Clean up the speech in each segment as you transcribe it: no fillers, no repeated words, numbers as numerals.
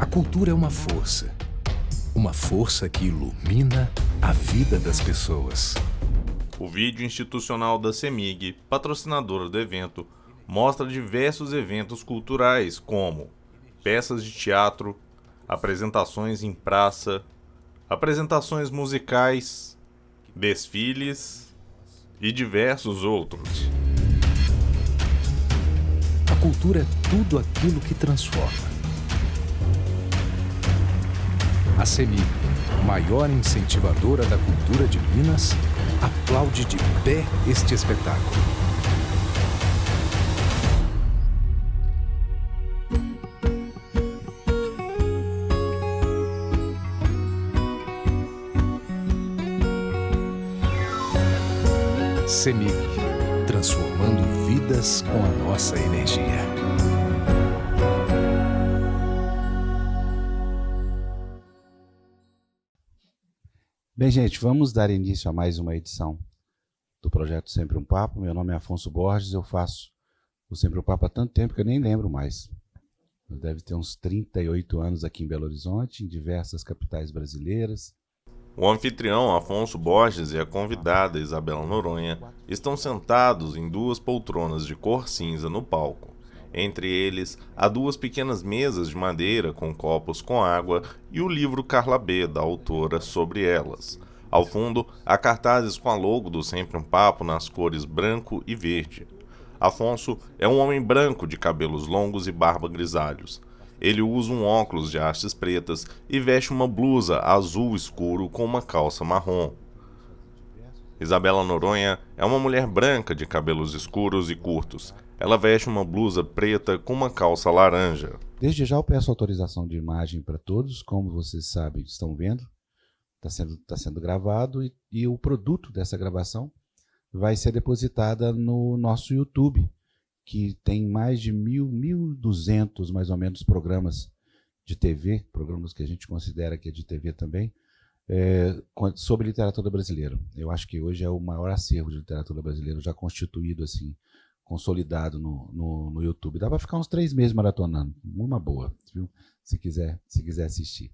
A cultura é uma força que ilumina a vida das pessoas. O vídeo institucional da CEMIG, patrocinadora do evento, mostra diversos eventos culturais como peças de teatro, apresentações em praça, apresentações musicais, desfiles e diversos outros. A cultura é tudo aquilo que transforma. A CEMIG, maior incentivadora da cultura de Minas, aplaude de pé este espetáculo. CEMIG, transformando vidas com a nossa energia. Bem, gente, vamos dar início a mais uma edição do projeto Sempre um Papo. Meu nome é Afonso Borges, eu faço o Sempre um Papo há tanto tempo que eu nem lembro mais. Deve ter uns 38 anos aqui em Belo Horizonte, em diversas capitais brasileiras. O anfitrião Afonso Borges e a convidada Isabela Noronha estão sentados em duas poltronas de cor cinza no palco. Entre eles, há duas pequenas mesas de madeira com copos com água e o livro Carla B, da autora, sobre elas. Ao fundo, há cartazes com a logo do Sempre um Papo nas cores branco e verde. Afonso é um homem branco de cabelos longos e barba grisalhos. Ele usa um óculos de hastes pretas e veste uma blusa azul escuro com uma calça marrom. Isabela Noronha é uma mulher branca de cabelos escuros e curtos. Ela veste uma blusa preta com uma calça laranja. Desde já eu peço autorização de imagem para todos, como vocês sabem, estão vendo. Está sendo gravado e o produto dessa gravação vai ser depositada no nosso YouTube, que tem mais de 1.200 mais ou menos programas de TV, programas que a gente considera que é de TV também, sobre literatura brasileira. Eu acho que hoje é o maior acervo de literatura brasileira já constituído, assim, consolidado no YouTube. Dá para ficar uns 3 meses maratonando, uma boa, viu? Se quiser assistir.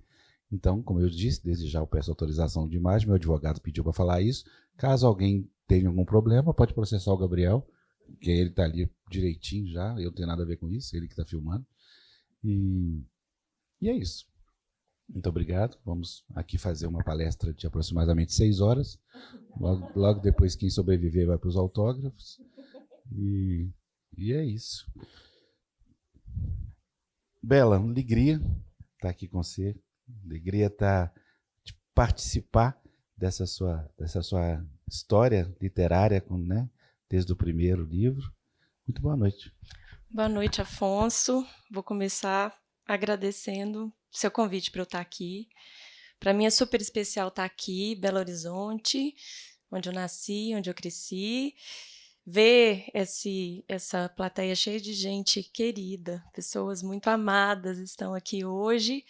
Então, como eu disse, desde já eu peço autorização de imagem, meu advogado pediu para falar isso. Caso alguém tenha algum problema, pode processar o Gabriel, que ele está ali direitinho já, eu não tenho nada a ver com isso, ele que está filmando. E é isso. Muito obrigado. Vamos aqui fazer uma palestra de aproximadamente 6 horas. Logo depois, quem sobreviver vai para os autógrafos. E é isso. Bela, alegria estar aqui com você. Alegria de participar dessa sua história literária, né, desde o primeiro livro. Muito boa noite. Boa noite, Afonso. Vou começar agradecendo o seu convite para eu estar aqui. Para mim é super especial estar aqui, Belo Horizonte, onde eu nasci, onde eu cresci. Ver essa plateia cheia de gente querida, pessoas muito amadas estão aqui hoje.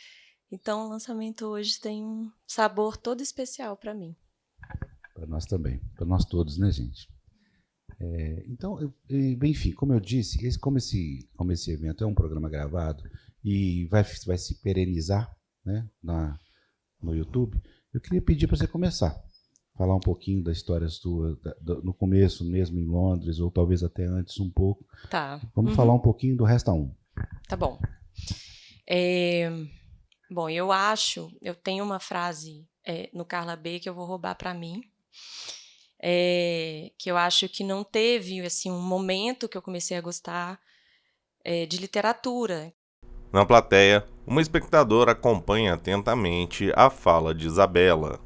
Então, o lançamento hoje tem um sabor todo especial para mim. Para nós também, para nós todos, né, gente? Então, enfim, como eu disse, como esse evento é um programa gravado e vai se perenizar, né, no YouTube, eu queria pedir para você começar. Falar um pouquinho da história sua, no começo mesmo em Londres, ou talvez até antes um pouco. Tá. Vamos falar um pouquinho do Resta 1. Tá bom. Bom, eu tenho uma frase no Carla B que eu vou roubar para mim, que eu acho que não teve assim, um momento que eu comecei a gostar de literatura. Na plateia, uma espectadora acompanha atentamente a fala de Isabela.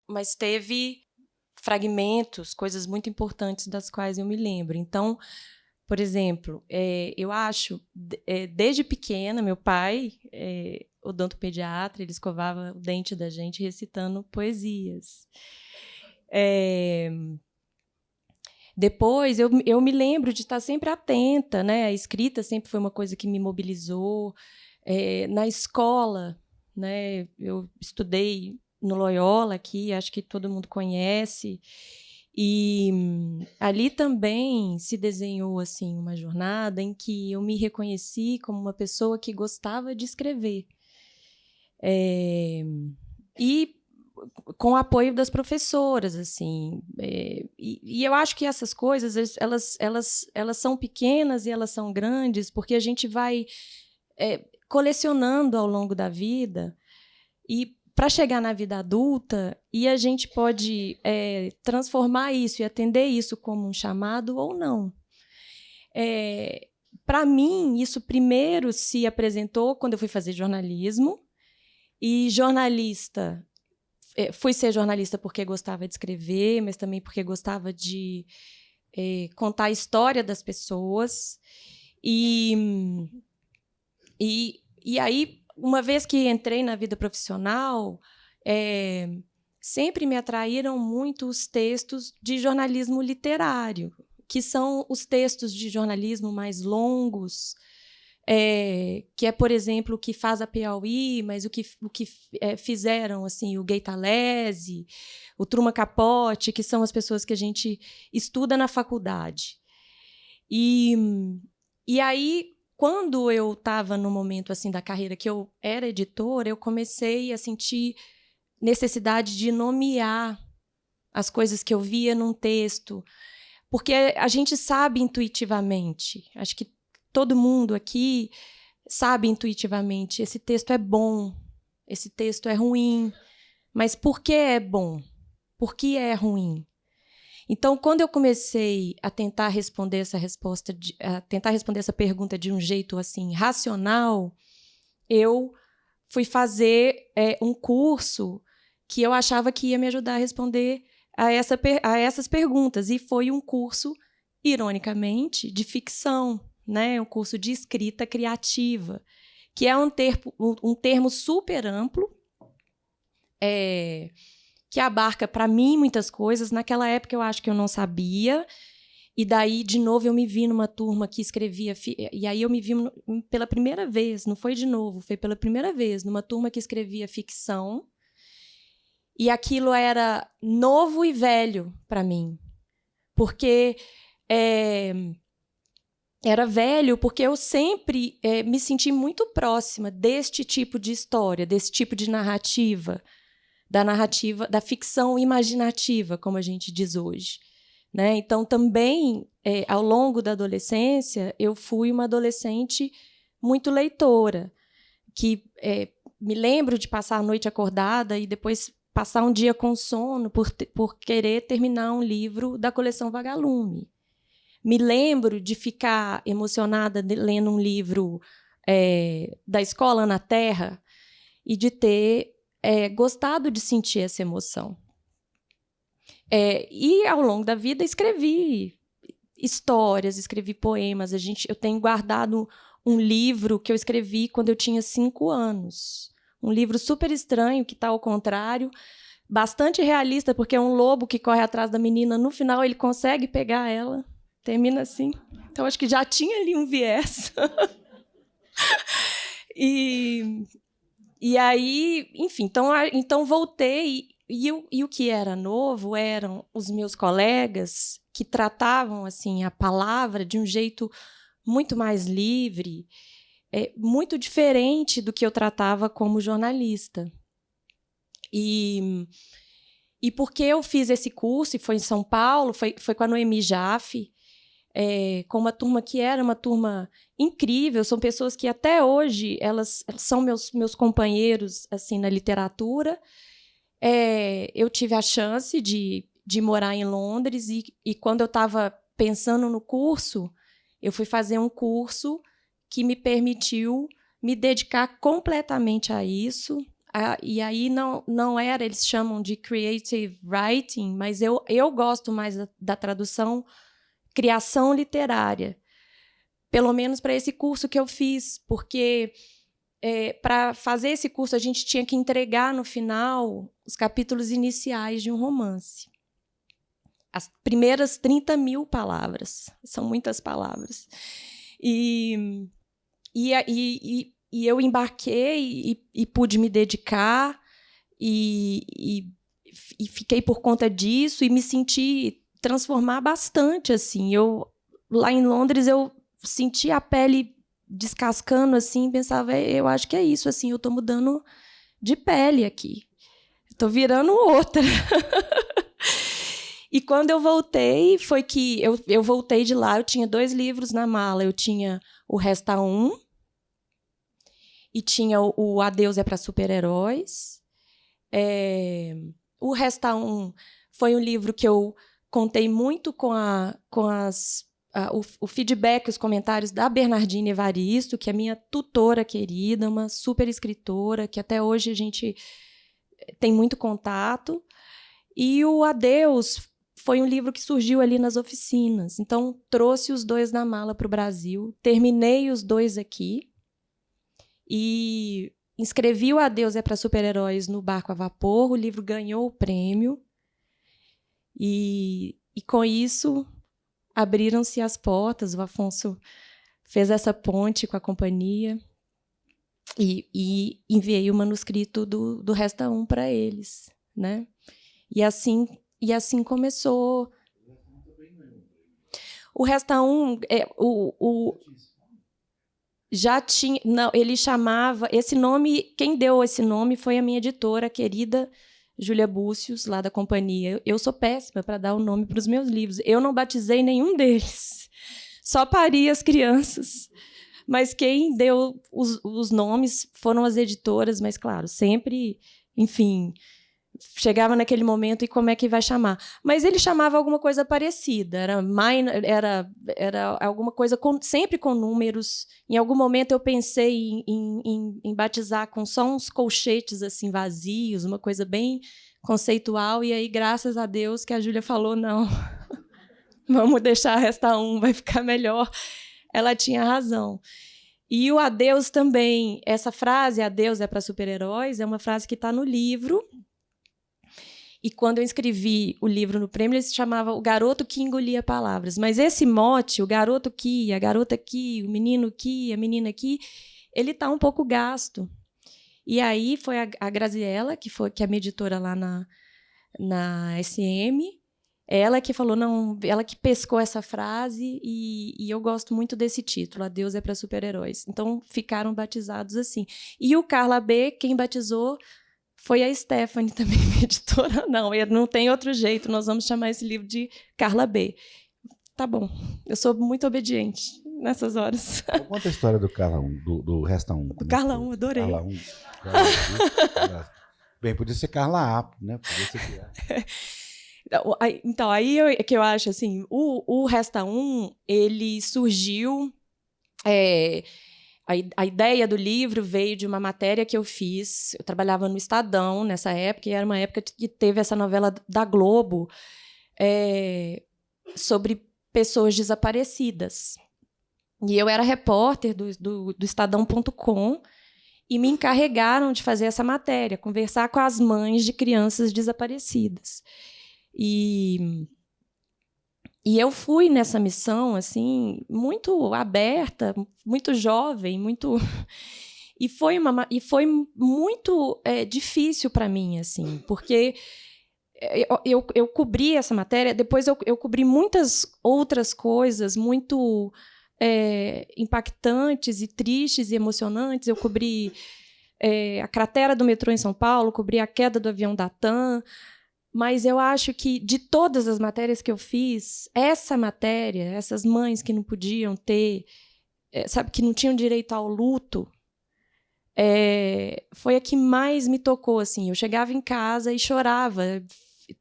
Mas teve fragmentos, coisas muito importantes das quais eu me lembro. Então, por exemplo, eu acho, desde pequena, meu pai, odontopediatra, ele escovava o dente da gente recitando poesias. Depois, eu me lembro de estar sempre atenta, né? A escrita sempre foi uma coisa que me mobilizou. Na escola, né? Eu estudei no Loyola aqui, acho que todo mundo conhece, e ali também se desenhou assim uma jornada em que eu me reconheci como uma pessoa que gostava de escrever. E com o apoio das professoras, assim. E eu acho que essas coisas, elas são pequenas e elas são grandes, porque a gente vai colecionando ao longo da vida, e para chegar na vida adulta, e a gente pode transformar isso e atender isso como um chamado ou não. Para mim, isso primeiro se apresentou quando eu fui fazer jornalismo, e fui ser jornalista porque gostava de escrever, mas também porque gostava de contar a história das pessoas. E aí, uma vez que entrei na vida profissional, sempre me atraíram muito os textos de jornalismo literário, que são os textos de jornalismo mais longos, que é, por exemplo, o que faz a Piauí, mas o que fizeram assim, o Geitalese, o Truman Capote, que são as pessoas que a gente estuda na faculdade. E aí, quando eu estava no momento assim da carreira que eu era editora, eu comecei a sentir necessidade de nomear as coisas que eu via num texto, porque a gente sabe intuitivamente, acho que todo mundo aqui sabe intuitivamente, esse texto é bom, esse texto é ruim, mas por que é bom? Por que é ruim? Então, quando eu comecei a tentar responder essa pergunta de um jeito assim racional, eu fui fazer um curso que eu achava que ia me ajudar a responder a essas perguntas, e foi um curso, ironicamente, de ficção, né? Um curso de escrita criativa, que é um termo super amplo, que abarca, para mim, muitas coisas. Naquela época, eu acho que eu não sabia, e daí, de novo, eu me vi numa turma que escrevia... E aí eu me vi pela primeira vez, não foi de novo, foi pela primeira vez, numa turma que escrevia ficção, e aquilo era novo e velho para mim, porque era velho porque eu sempre me senti muito próxima deste tipo de história, desse tipo de narrativa, da ficção imaginativa, como a gente diz hoje, né? Então, também, ao longo da adolescência, eu fui uma adolescente muito leitora, que me lembro de passar a noite acordada e depois passar um dia com sono por querer terminar um livro da coleção Vagalume. Me lembro de ficar emocionada lendo um livro da Escola na Terra e de ter gostado de sentir essa emoção. E, ao longo da vida, escrevi histórias, escrevi poemas. Eu tenho guardado um livro que eu escrevi quando eu tinha 5 anos. Um livro super estranho, que está ao contrário, bastante realista, porque é um lobo que corre atrás da menina. No final, ele consegue pegar ela. Termina assim. Então, acho que já tinha ali um viés. E aí, enfim, então voltei, e o que era novo eram os meus colegas que tratavam assim a palavra de um jeito muito mais livre, muito diferente do que eu tratava como jornalista. E porque eu fiz esse curso, e foi em São Paulo, foi com a Noemi Jaffe, com uma turma que era uma turma incrível, são pessoas que até hoje elas são meus companheiros assim na literatura. Eu tive a chance de morar em Londres, e quando eu estava pensando no curso, eu fui fazer um curso que me permitiu me dedicar completamente a isso. E aí não era, eles chamam de creative writing, mas eu gosto mais da tradução criação literária, pelo menos para esse curso que eu fiz, porque para fazer esse curso a gente tinha que entregar no final os capítulos iniciais de um romance. As primeiras 30.000 palavras, são muitas palavras. E eu embarquei e pude me dedicar, e fiquei por conta disso, e me senti transformar bastante, assim. Lá em Londres, eu senti a pele descascando, assim, pensava, eu acho que é isso, assim, eu estou mudando de pele aqui. Estou virando outra. E quando eu voltei, foi que eu voltei de lá, eu tinha 2 livros na mala. Eu tinha o Resta Um e tinha o Adeus é para Super-Heróis. O Resta Um foi um livro que eu contei muito com o feedback, os comentários da Bernardina Evaristo, que é minha tutora querida, uma super escritora, que até hoje a gente tem muito contato. E o Adeus foi um livro que surgiu ali nas oficinas. Então, trouxe os 2 na mala para o Brasil. Terminei os 2 aqui. E inscrevi o Adeus é para Super-Heróis no Barco a Vapor. O livro ganhou o prêmio. E com isso, abriram-se as portas. O Afonso fez essa ponte com a companhia. E enviei o manuscrito do Resta Um para eles, né? E assim começou. O Resta Um, já tinha. Não, ele chamava. Esse nome, quem deu esse nome foi a minha editora, a querida Júlia Búcios, lá da companhia. Eu sou péssima para dar o nome para os meus livros. Eu não batizei nenhum deles. Só pari as crianças. Mas quem deu os nomes foram as editoras, mas, claro, sempre, enfim. Chegava naquele momento e como é que vai chamar? Mas ele chamava alguma coisa parecida, era alguma coisa sempre com números. Em algum momento eu pensei em batizar com só uns colchetes assim vazios, uma coisa bem conceitual, e aí, graças a Deus, que a Júlia falou, não, vamos deixar Resta Um, vai ficar melhor. Ela tinha razão. E o Adeus também, essa frase, Adeus é para Super-Heróis, é uma frase que está no livro. E quando eu escrevi o livro no prêmio, ele se chamava O Garoto que Engolia Palavras. Mas esse mote, o garoto que, a garota que, o menino que, a menina que, ele está um pouco gasto. E aí foi a Graziella, que é a minha editora lá na SM, ela que falou, não, ela que pescou essa frase, e eu gosto muito desse título, Adeus é para Super-Heróis. Então ficaram batizados assim. E o Carla B, quem batizou foi a Stephanie, também minha editora. Não tem outro jeito, nós vamos chamar esse livro de Carla B. Tá bom, eu sou muito obediente nessas horas. Conta a história do Carla 1, do Resta 1. Do Carla 1, adorei. Carla 1. Bem, podia ser Carla A, né? Podia ser Então, aí é que eu acho assim, o Resta 1, ele surgiu. A ideia do livro veio de uma matéria que eu fiz. Eu trabalhava no Estadão nessa época, e era uma época que teve essa novela da Globo sobre pessoas desaparecidas. E eu era repórter do Estadão.com e me encarregaram de fazer essa matéria, conversar com as mães de crianças desaparecidas. E eu fui nessa missão assim muito aberta, muito jovem, e foi muito difícil para mim, assim, porque eu cobri essa matéria, depois eu cobri muitas outras coisas muito impactantes e tristes e emocionantes. Eu cobri a cratera do metrô em São Paulo, cobri a queda do avião da TAM. Mas eu acho que, de todas as matérias que eu fiz, essa matéria, essas mães que não podiam ter, sabe, que não tinham direito ao luto, foi a que mais me tocou. Assim. Eu chegava em casa e chorava,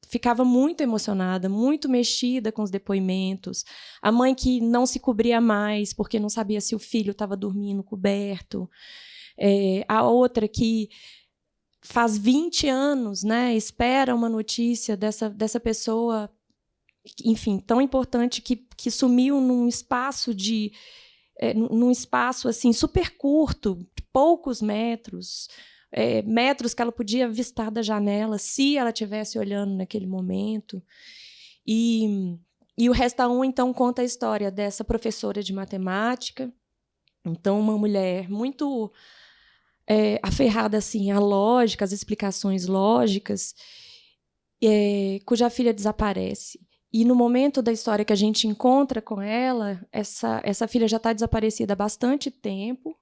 ficava muito emocionada, muito mexida com os depoimentos. A mãe que não se cobria mais porque não sabia se o filho estava dormindo coberto. A outra que faz 20 anos, né, espera uma notícia dessa pessoa, enfim, tão importante, que sumiu num espaço assim super curto, de poucos metros, metros que ela podia avistar da janela, se ela estivesse olhando naquele momento. E o Resta Um, então, conta a história dessa professora de matemática, então uma mulher muito aferrada assim, à lógica, às explicações lógicas, cuja filha desaparece. E no momento da história que a gente encontra com ela, essa filha já está desaparecida há bastante tempo,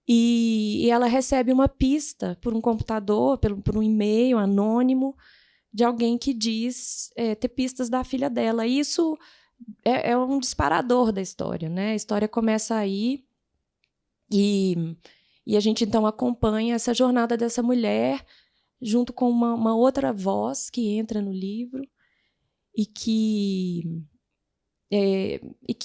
e e ela recebe uma pista por um computador, por um e-mail anônimo, de alguém que diz ter pistas da filha dela. E isso é um disparador da história, né? A história começa aí e a gente, então, acompanha essa jornada dessa mulher junto com uma outra voz que entra no livro e que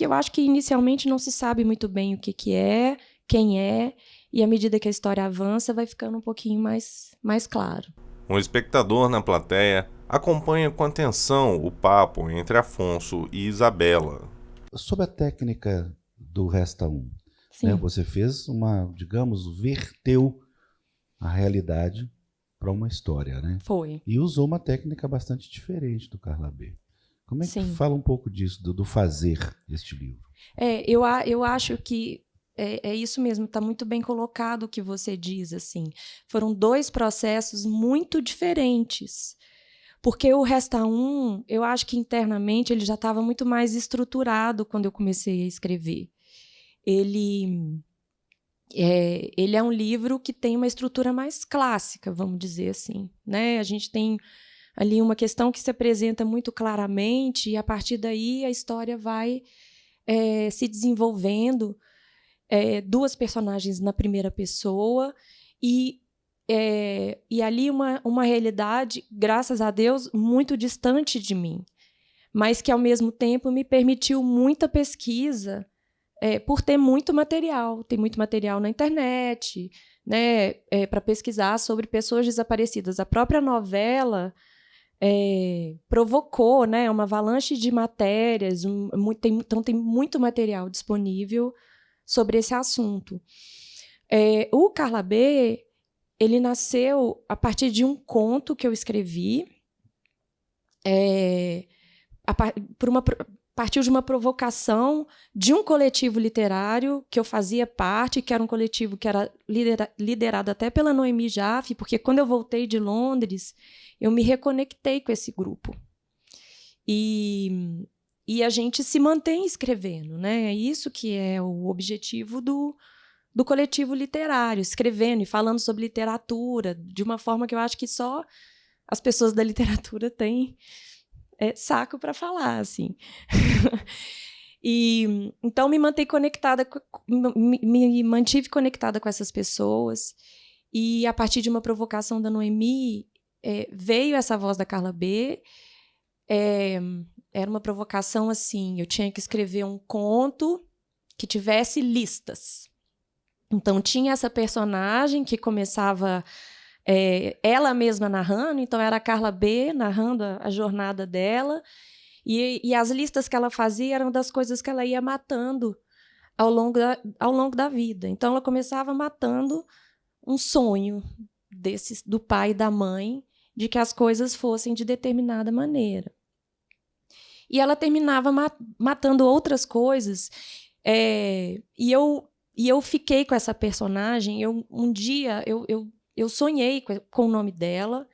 eu acho que inicialmente não se sabe muito bem o que é, quem é, e à medida que a história avança vai ficando um pouquinho mais claro. Um espectador na plateia acompanha com atenção o papo entre Afonso e Isabela. Sobre a técnica do Resta 1, né, você fez verteu a realidade para uma história, né? Foi. E usou uma técnica bastante diferente do Carla B. Como é que Sim. fala um pouco disso, do fazer este livro? Eu acho que é isso mesmo, está muito bem colocado o que você diz. Assim. Foram 2 processos muito diferentes. Porque o Resta 1, eu acho que internamente ele já estava muito mais estruturado quando eu comecei a escrever. Ele é um livro que tem uma estrutura mais clássica, vamos dizer assim, né? A gente tem ali uma questão que se apresenta muito claramente e, a partir daí, a história vai se desenvolvendo. 2 personagens na primeira pessoa e ali uma realidade, graças a Deus, muito distante de mim, mas que, ao mesmo tempo, me permitiu muita pesquisa por ter muito material. Tem muito material na internet, né, para pesquisar sobre pessoas desaparecidas. A própria novela provocou, né, uma avalanche de matérias, então tem muito material disponível sobre esse assunto. O Carla B, ele nasceu a partir de um conto que eu escrevi, partiu de uma provocação de um coletivo literário que eu fazia parte, que era um coletivo que era liderado até pela Noemi Jaffe, porque quando eu voltei de Londres, eu me reconectei com esse grupo. E a gente se mantém escrevendo, né? É isso que é o objetivo do coletivo literário, escrevendo e falando sobre literatura de uma forma que eu acho que só as pessoas da literatura têm saco para falar, assim. E então me mantive conectada com essas pessoas, e a partir de uma provocação da Noemi veio essa voz da Carla B. Era uma provocação assim, eu tinha que escrever um conto que tivesse listas. Então tinha essa personagem que começava ela mesma narrando, então era a Carla B narrando a jornada dela, e as listas que ela fazia eram das coisas que ela ia matando ao longo da vida. Então ela começava matando um sonho do pai e da mãe de que as coisas fossem de determinada maneira. E ela terminava matando outras coisas, e eu fiquei com essa personagem. Um dia eu sonhei com o nome dela,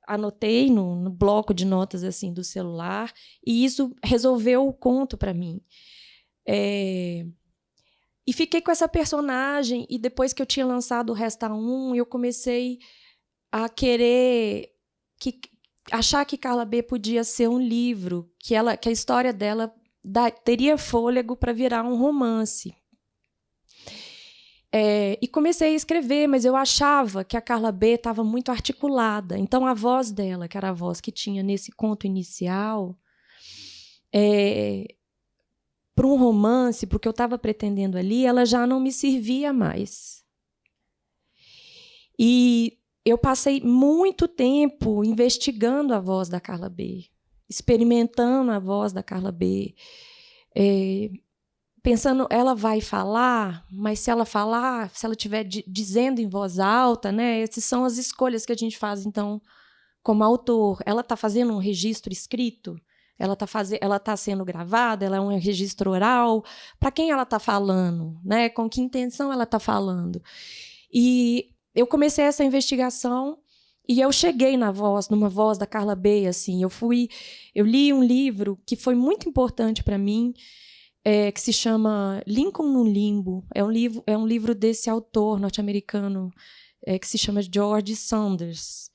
anotei no bloco de notas assim do celular, e isso resolveu o conto para mim. E fiquei com essa personagem, e depois que eu tinha lançado o Resta 1, eu comecei a querer achar que Carla B podia ser um livro, que a história dela teria fôlego para virar um romance. E comecei a escrever, mas eu achava que a Carla B estava muito articulada. Então, a voz dela, que era a voz que tinha nesse conto inicial, para um romance, para o que eu estava pretendendo ali, ela já não me servia mais. E eu passei muito tempo investigando a voz da Carla B, experimentando a voz da Carla B, pensando, ela vai falar, mas se ela falar, se ela estiver dizendo em voz alta, né, essas são as escolhas que a gente faz, então, como autor. Ela está fazendo um registro escrito? Ela está sendo gravada? Ela é um registro oral? Para quem ela está falando? Né? Com que intenção ela está falando? E eu comecei essa investigação e eu cheguei numa voz da Carla B. Assim, eu li um livro que foi muito importante para mim, que se chama Lincoln no Limbo. É um livro desse autor norte-americano que se chama George Saunders.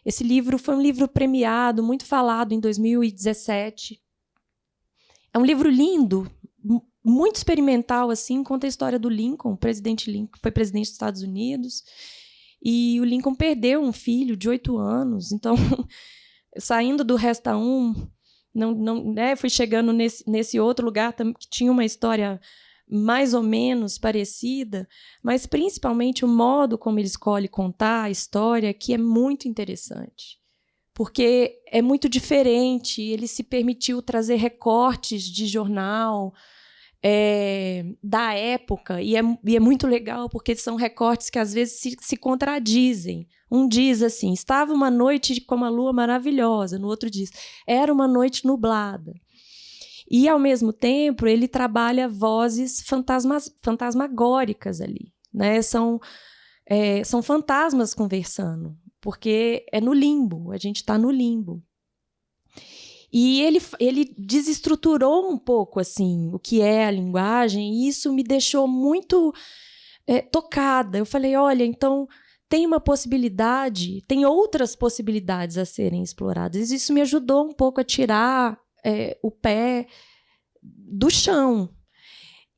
Esse livro foi um livro premiado, muito falado em 2017. É um livro lindo, muito experimental, assim, conta a história do Lincoln, o presidente Lincoln, foi presidente dos Estados Unidos, e o Lincoln perdeu um filho de 8 anos. Então, saindo do Resta 1, fui chegando nesse outro lugar que tinha uma história mais ou menos parecida, mas principalmente o modo como ele escolhe contar a história, que é muito interessante. Porque é muito diferente, ele se permitiu trazer recortes de jornal da época, e é muito legal, porque são recortes que às vezes se contradizem. Um diz assim, estava uma noite com uma lua maravilhosa, no outro diz, era uma noite nublada. E, ao mesmo tempo, ele trabalha vozes fantasmagóricas ali, né? São fantasmas conversando, porque é no limbo, a gente está no limbo. E ele desestruturou um pouco assim, o que é a linguagem, e isso me deixou muito tocada. Eu falei, olha, então tem uma possibilidade, tem outras possibilidades a serem exploradas. Isso me ajudou um pouco a tirar o pé do chão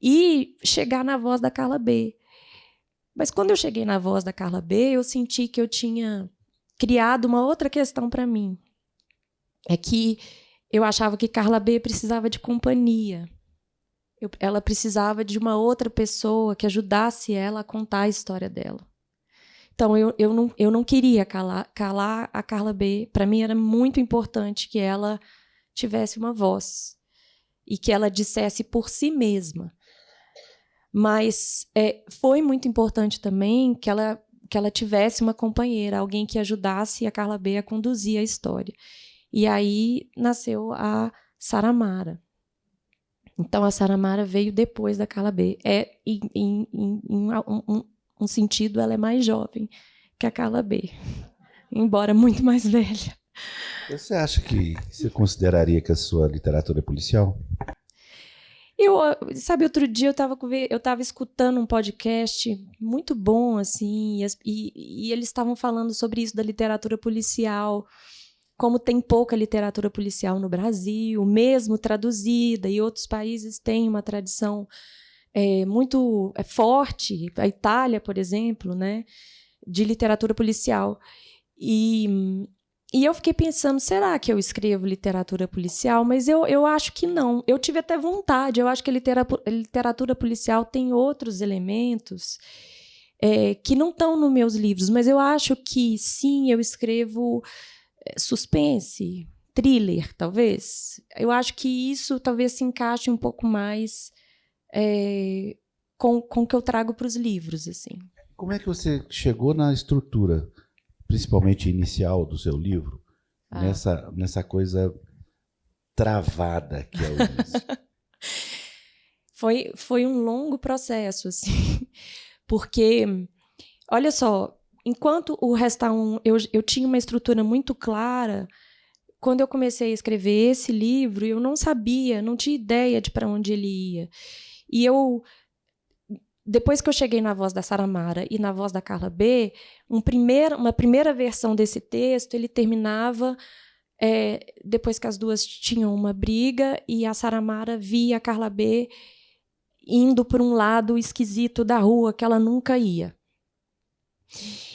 e chegar na voz da Carla B. Mas quando eu cheguei na voz da Carla B, eu senti que eu tinha criado uma outra questão para mim. É que eu achava que Carla B precisava de companhia. Ela precisava de uma outra pessoa que ajudasse ela a contar a história dela. Então, eu não queria calar a Carla B. Para mim, era muito importante que ela tivesse uma voz e que ela dissesse por si mesma. Mas foi muito importante também que ela tivesse uma companheira, alguém que ajudasse a Carla B a conduzir a história. E aí nasceu a Saramara. Então, a Saramara veio depois da Carla B. Em um sentido, ela é mais jovem que a Carla B, embora muito mais velha. Você acha que você consideraria que a sua literatura é policial? Sabe, outro dia eu estava escutando um podcast muito bom, assim, e eles estavam falando sobre isso da literatura policial, como tem pouca literatura policial no Brasil, mesmo traduzida, e outros países têm uma tradição muito forte, a Itália, por exemplo, né, de literatura policial. E eu fiquei pensando, será que eu escrevo literatura policial? Mas eu acho que não. Eu tive até vontade. Eu acho que a literatura policial tem outros elementos que não estão nos meus livros, mas eu acho que, sim, eu escrevo suspense, thriller, talvez. Eu acho que isso talvez se encaixe um pouco mais com o que eu trago para os livros, assim. Como é que você chegou na estrutura, principalmente inicial do seu livro, nessa coisa travada que é o início? Foi um longo processo, assim, porque, olha só, enquanto o Resta 1 eu tinha uma estrutura muito clara, quando eu comecei a escrever esse livro, eu não sabia, não tinha ideia de para onde ele ia. E depois que eu cheguei na voz da Saramara e na voz da Carla B, uma primeira versão desse texto, ele terminava depois que as duas tinham uma briga e a Saramara via a Carla B indo por um lado esquisito da rua que ela nunca ia.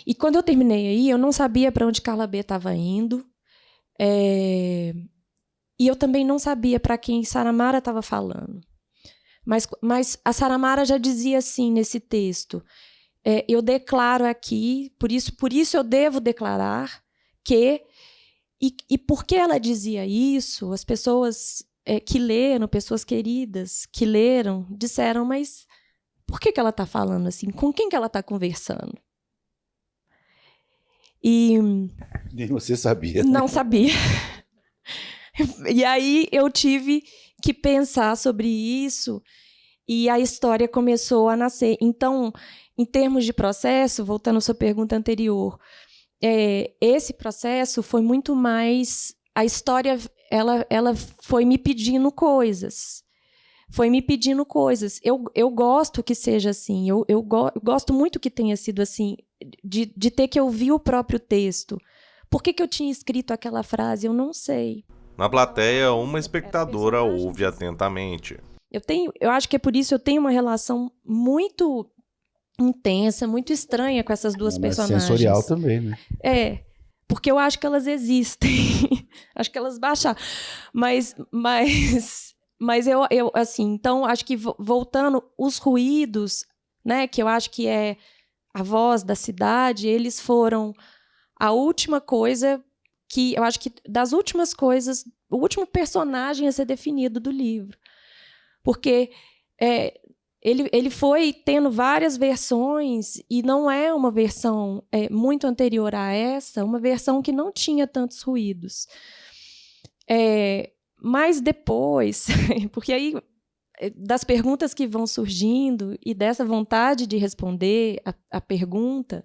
E quando eu terminei aí, eu não sabia para onde Carla B estava indo, e eu também não sabia para quem Saramara estava falando. Mas a Saramara já dizia assim nesse texto, eu declaro aqui, por isso eu devo declarar que... E por que ela dizia isso, as pessoas que leram, pessoas queridas que leram, disseram, mas por que ela está falando assim? Com quem que ela está conversando? E Nem você sabia. Não sabia. E aí eu tive que pensar sobre isso e a história começou a nascer. Então, em termos de processo, voltando à sua pergunta anterior, esse processo foi muito mais... A história ela foi me pedindo coisas. foi me pedindo coisas. Eu gosto que seja assim, eu gosto muito que tenha sido assim, de ter que ouvir o próprio texto. Por que eu tinha escrito aquela frase? Eu não sei. Na plateia, uma espectadora ouve atentamente. Eu acho que é por isso que eu tenho uma relação muito intensa, muito estranha com essas duas personagens. Sensorial também, né? Porque eu acho que elas existem. Acho que elas baixaram. Mas eu assim, então, acho que voltando, os ruídos, né, que eu acho que é a voz da cidade, eles foram a última coisa que, eu acho que das últimas coisas, o último personagem a ser definido do livro. Porque ele foi tendo várias versões e não é uma versão muito anterior a essa, uma versão que não tinha tantos ruídos. Mas depois, porque aí das perguntas que vão surgindo e dessa vontade de responder a pergunta,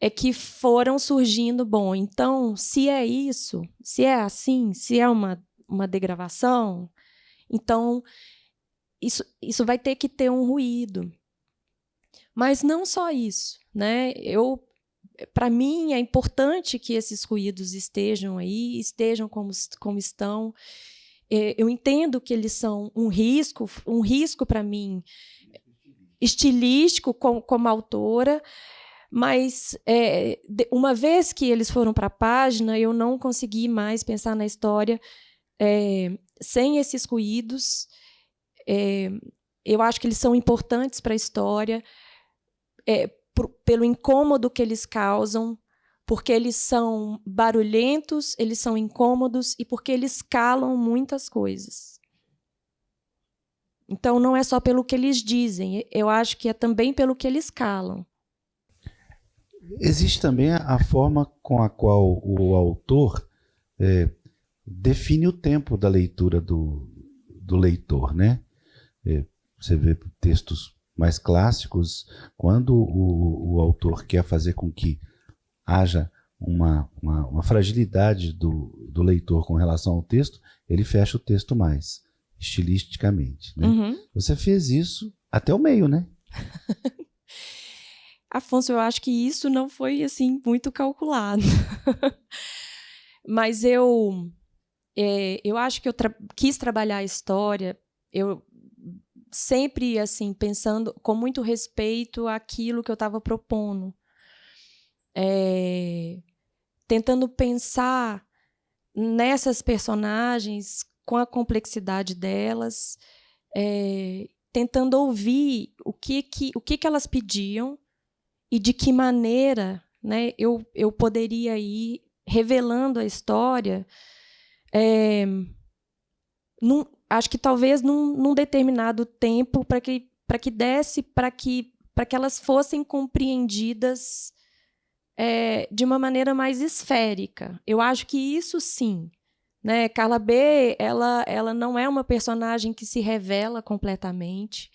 é que foram surgindo, bom, então, se é isso, se é assim, se é uma degravação, então isso vai ter que ter um ruído. Mas não só isso, né? Para mim, é importante que esses ruídos estejam aí, estejam como estão. Eu entendo que eles são um risco para mim, estilístico como autora, mas uma vez que eles foram para a página, eu não consegui mais pensar na história sem esses ruídos. Eu acho que eles são importantes para a história, pelo incômodo que eles causam, porque eles são barulhentos, eles são incômodos e porque eles calam muitas coisas. Então, não é só pelo que eles dizem, eu acho que é também pelo que eles calam. Existe também a forma com a qual o autor define o tempo da leitura do leitor, né? Você vê textos mais clássicos, quando o autor quer fazer com que haja uma fragilidade do leitor com relação ao texto, ele fecha o texto mais, estilisticamente, né? Uhum. Você fez isso até o meio, né? Afonso, eu acho que isso não foi assim muito calculado. Mas eu acho que eu quis trabalhar a história, eu sempre assim pensando com muito respeito àquilo que eu estava propondo, tentando pensar nessas personagens com a complexidade delas, tentando ouvir o que elas pediam e de que maneira, né, eu poderia ir revelando a história, acho que talvez num determinado tempo, para que desse, para que elas fossem compreendidas de uma maneira mais esférica. Eu acho que isso sim, né? Carla B, ela não é uma personagem que se revela completamente.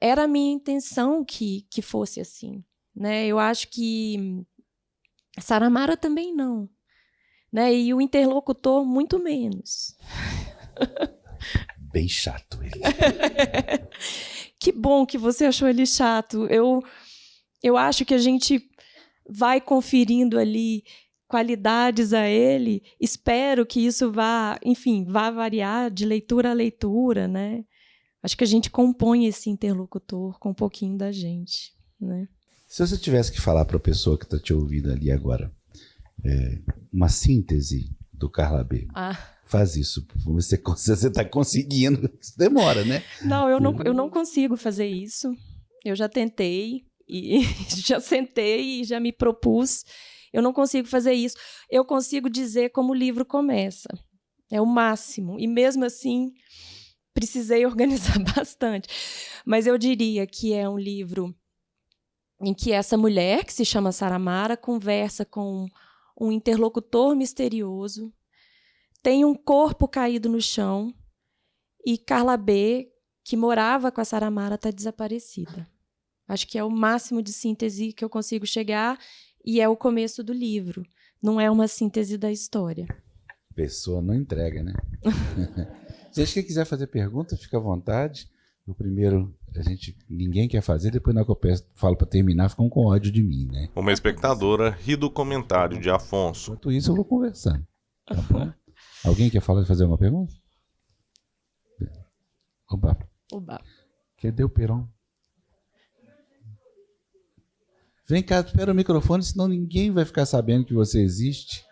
Era a minha intenção que fosse assim, né? Eu acho que Saramara também não, né? E o interlocutor muito menos. Bem chato ele. Que bom que você achou ele chato. Eu acho que a gente vai conferindo ali qualidades a ele. Espero que isso vá variar de leitura a leitura, né? Acho que a gente compõe esse interlocutor com um pouquinho da gente, né? Se você tivesse que falar para a pessoa que está te ouvindo ali agora, uma síntese do Carla B. Faz isso. Vamos ver se você está conseguindo. Isso demora, né? Não, eu não consigo fazer isso. Eu já tentei, e já sentei e já me propus. Eu não consigo fazer isso. Eu consigo dizer como o livro começa. É o máximo. E mesmo assim, precisei organizar bastante. Mas eu diria que é um livro em que essa mulher, que se chama Saramara, conversa com um interlocutor misterioso, tem um corpo caído no chão e Carla B, que morava com a Saramara, está desaparecida. Acho que é o máximo de síntese que eu consigo chegar e é o começo do livro. Não é uma síntese da história. Pessoa não entrega, né? Gente, quem quiser fazer pergunta, fica à vontade. O primeiro, ninguém quer fazer, depois na hora que eu falo para terminar, ficam com ódio de mim, né? Uma espectadora ri do comentário de Afonso. Enquanto isso, eu vou conversando. Tá bom? Alguém quer fazer uma pergunta? Oba. Cadê o Peron? Vem cá, espera o microfone, senão ninguém vai ficar sabendo que você existe.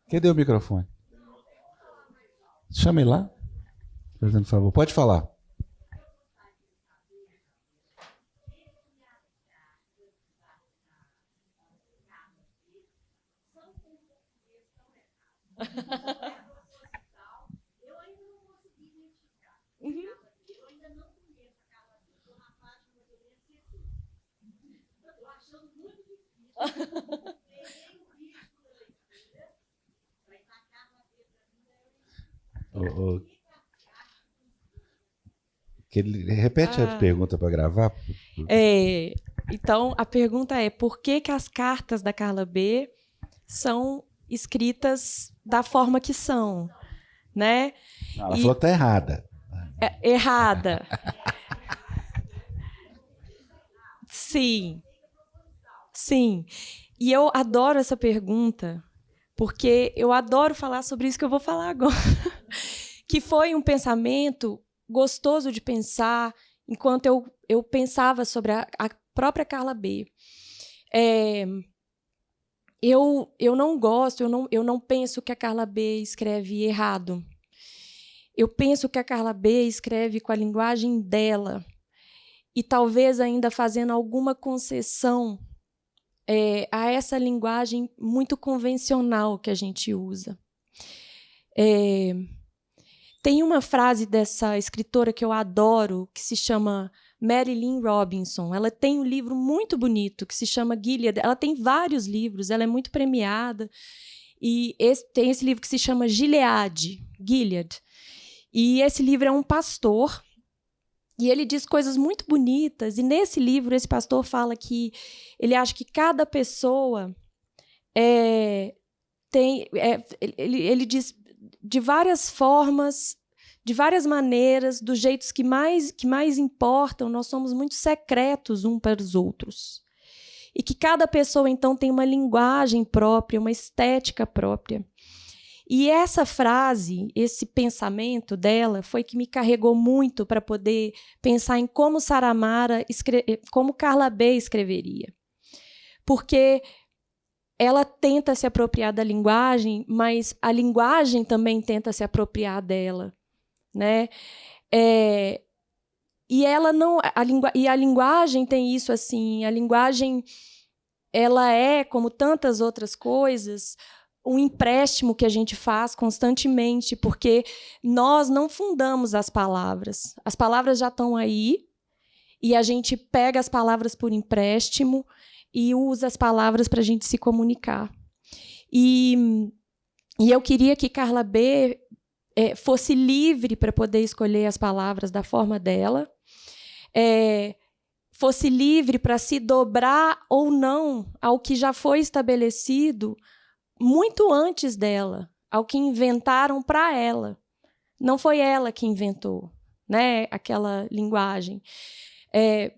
Cadê o microfone? Chama ele lá. Fazendo favor. Pode falar. Repete a pergunta para gravar. Então, a pergunta é: por que as cartas da Carla B são escritas da forma que são? Né? Ela falou que está errada. Errada. Sim. E eu adoro essa pergunta, porque eu adoro falar sobre isso que eu vou falar agora. Que foi um pensamento gostoso de pensar enquanto eu pensava sobre a própria Carla B. Eu não gosto, eu não penso que a Carla B escreve errado. Eu penso que a Carla B escreve com a linguagem dela e talvez ainda fazendo alguma concessão a essa linguagem muito convencional que a gente usa. Tem uma frase dessa escritora que eu adoro, que se chama Marilynne Robinson. Ela tem um livro muito bonito que se chama Gilead. Ela tem vários livros, ela é muito premiada. E tem esse livro que se chama Gilead. E esse livro é um pastor, e ele diz coisas muito bonitas. E nesse livro, esse pastor fala que ele acha que cada pessoa ele diz de várias formas, de várias maneiras, dos jeitos que mais importam, nós somos muito secretos uns para os outros. E que cada pessoa, então, tem uma linguagem própria, uma estética própria. E essa frase, esse pensamento dela, foi que me carregou muito para poder pensar em como como Carla B escreveria. Porque ela tenta se apropriar da linguagem, mas a linguagem também tenta se apropriar dela, né? E ela não, a linguagem tem isso assim. A linguagem, ela é, como tantas outras coisas, um empréstimo que a gente faz constantemente, porque nós não fundamos as palavras. As palavras já estão aí e a gente pega as palavras por empréstimo e usa as palavras para a gente se comunicar. E eu queria que Carla B fosse livre para poder escolher as palavras da forma dela, fosse livre para se dobrar ou não ao que já foi estabelecido muito antes dela, ao que inventaram para ela. Não foi ela que inventou, né, aquela linguagem.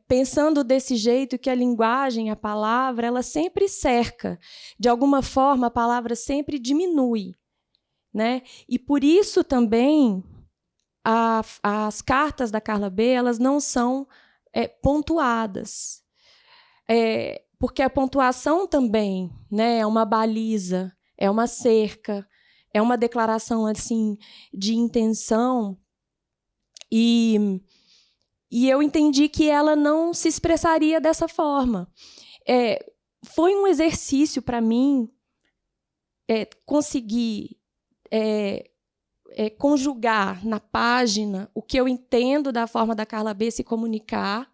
Pensando desse jeito que a linguagem, a palavra, ela sempre cerca. De alguma forma, a palavra sempre diminui, né? E por isso também as cartas da Carla B, elas não são pontuadas. Porque a pontuação também, né, é uma baliza, é uma cerca, é uma declaração assim de intenção. E eu entendi que ela não se expressaria dessa forma. Foi um exercício para mim conseguir conjugar na página o que eu entendo da forma da Carla B se comunicar,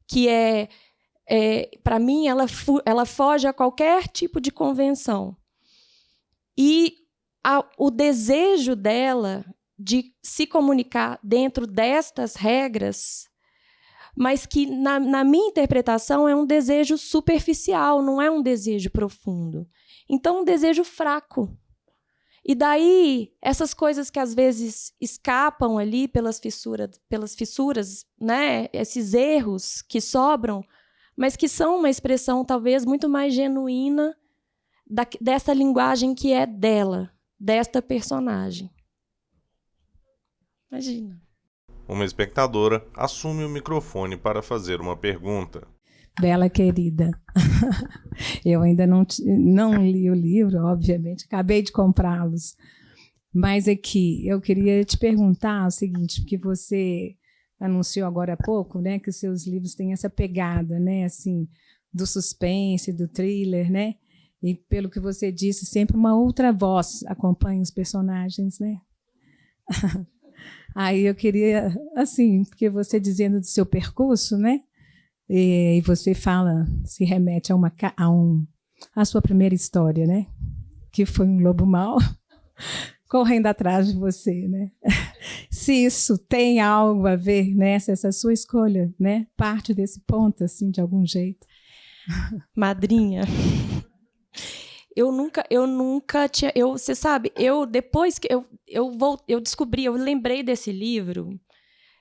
que para mim, ela foge a qualquer tipo de convenção. E o desejo dela de se comunicar dentro destas regras, mas que, na minha interpretação, é um desejo superficial, não é um desejo profundo. Então, um desejo fraco. E daí, essas coisas que às vezes escapam ali pelas fissuras, né? Esses erros que sobram, mas que são uma expressão talvez muito mais genuína dessa linguagem que é dela, desta personagem. Imagina. Uma espectadora assume o microfone para fazer uma pergunta. Bela querida, eu ainda não li o livro, obviamente, acabei de comprá-los. Mas aqui, eu queria te perguntar o seguinte, porque você anunciou agora há pouco, né, que os seus livros têm essa pegada, né, assim, do suspense, do thriller, né? E pelo que você disse, sempre uma outra voz acompanha os personagens, né? Aí eu queria, assim, porque você dizendo do seu percurso, né? E você fala, se remete a sua primeira história, né? Que foi um lobo mau correndo atrás de você, né? Se isso tem algo a ver, né? Se essa sua escolha, né? Parte desse ponto, assim, de algum jeito. Madrinha, eu nunca tinha, você sabe, depois que eu descobri, eu lembrei desse livro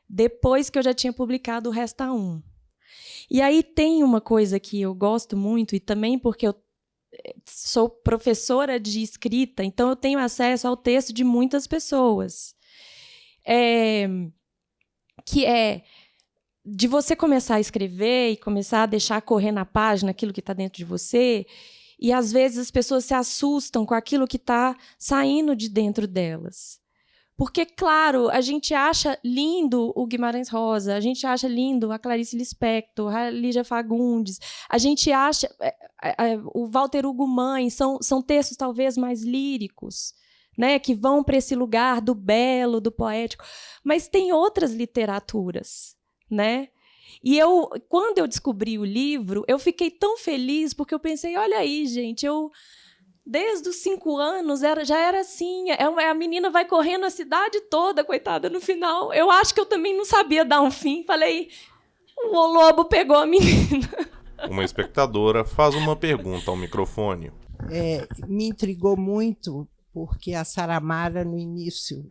depois que eu já tinha publicado o Resta Um. E aí tem uma coisa que eu gosto muito, e também porque eu sou professora de escrita, então eu tenho acesso ao texto de muitas pessoas. Que é de você começar a escrever e começar a deixar correr na página aquilo que está dentro de você, e às vezes as pessoas se assustam com aquilo que está saindo de dentro delas. Porque, claro, a gente acha lindo o Guimarães Rosa, a gente acha lindo a Clarice Lispector, a Lígia Fagundes, a gente acha o Walter Hugo Mãe, são textos talvez mais líricos, né, que vão para esse lugar do belo, do poético, mas tem outras literaturas, né? E quando eu descobri o livro, eu fiquei tão feliz, porque eu pensei, olha aí, gente, desde os 5 anos já era assim, a menina vai correndo a cidade toda, coitada, no final. Eu acho que eu também não sabia dar um fim. Falei, o lobo pegou a menina. Uma espectadora faz uma pergunta ao microfone. Me intrigou muito, porque a Saramara, no início...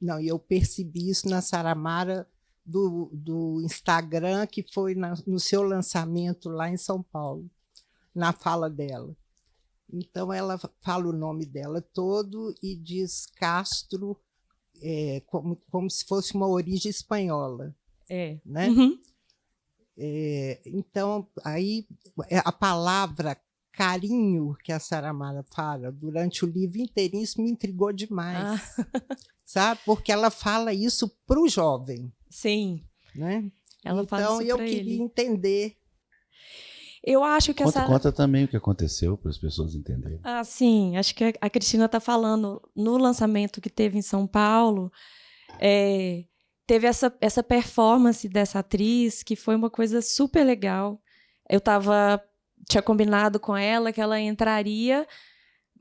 Não, eu percebi isso na Saramara do Instagram, que foi no seu lançamento lá em São Paulo, na fala dela. Então, ela fala o nome dela todo e diz Castro, como se fosse uma origem espanhola. Né? Uhum. Então, aí a palavra carinho que a Saramara fala durante o livro inteirinho, isso me intrigou demais. Sabe? Porque ela fala isso para o jovem. Sim. Né? Ela fala então, isso eu pra queria ele. entender. Eu acho que Conta também o que aconteceu para as pessoas entenderem. Sim, acho que a Cristina está falando no lançamento que teve em São Paulo, teve essa performance dessa atriz que foi uma coisa super legal. Eu tinha combinado com ela que ela entraria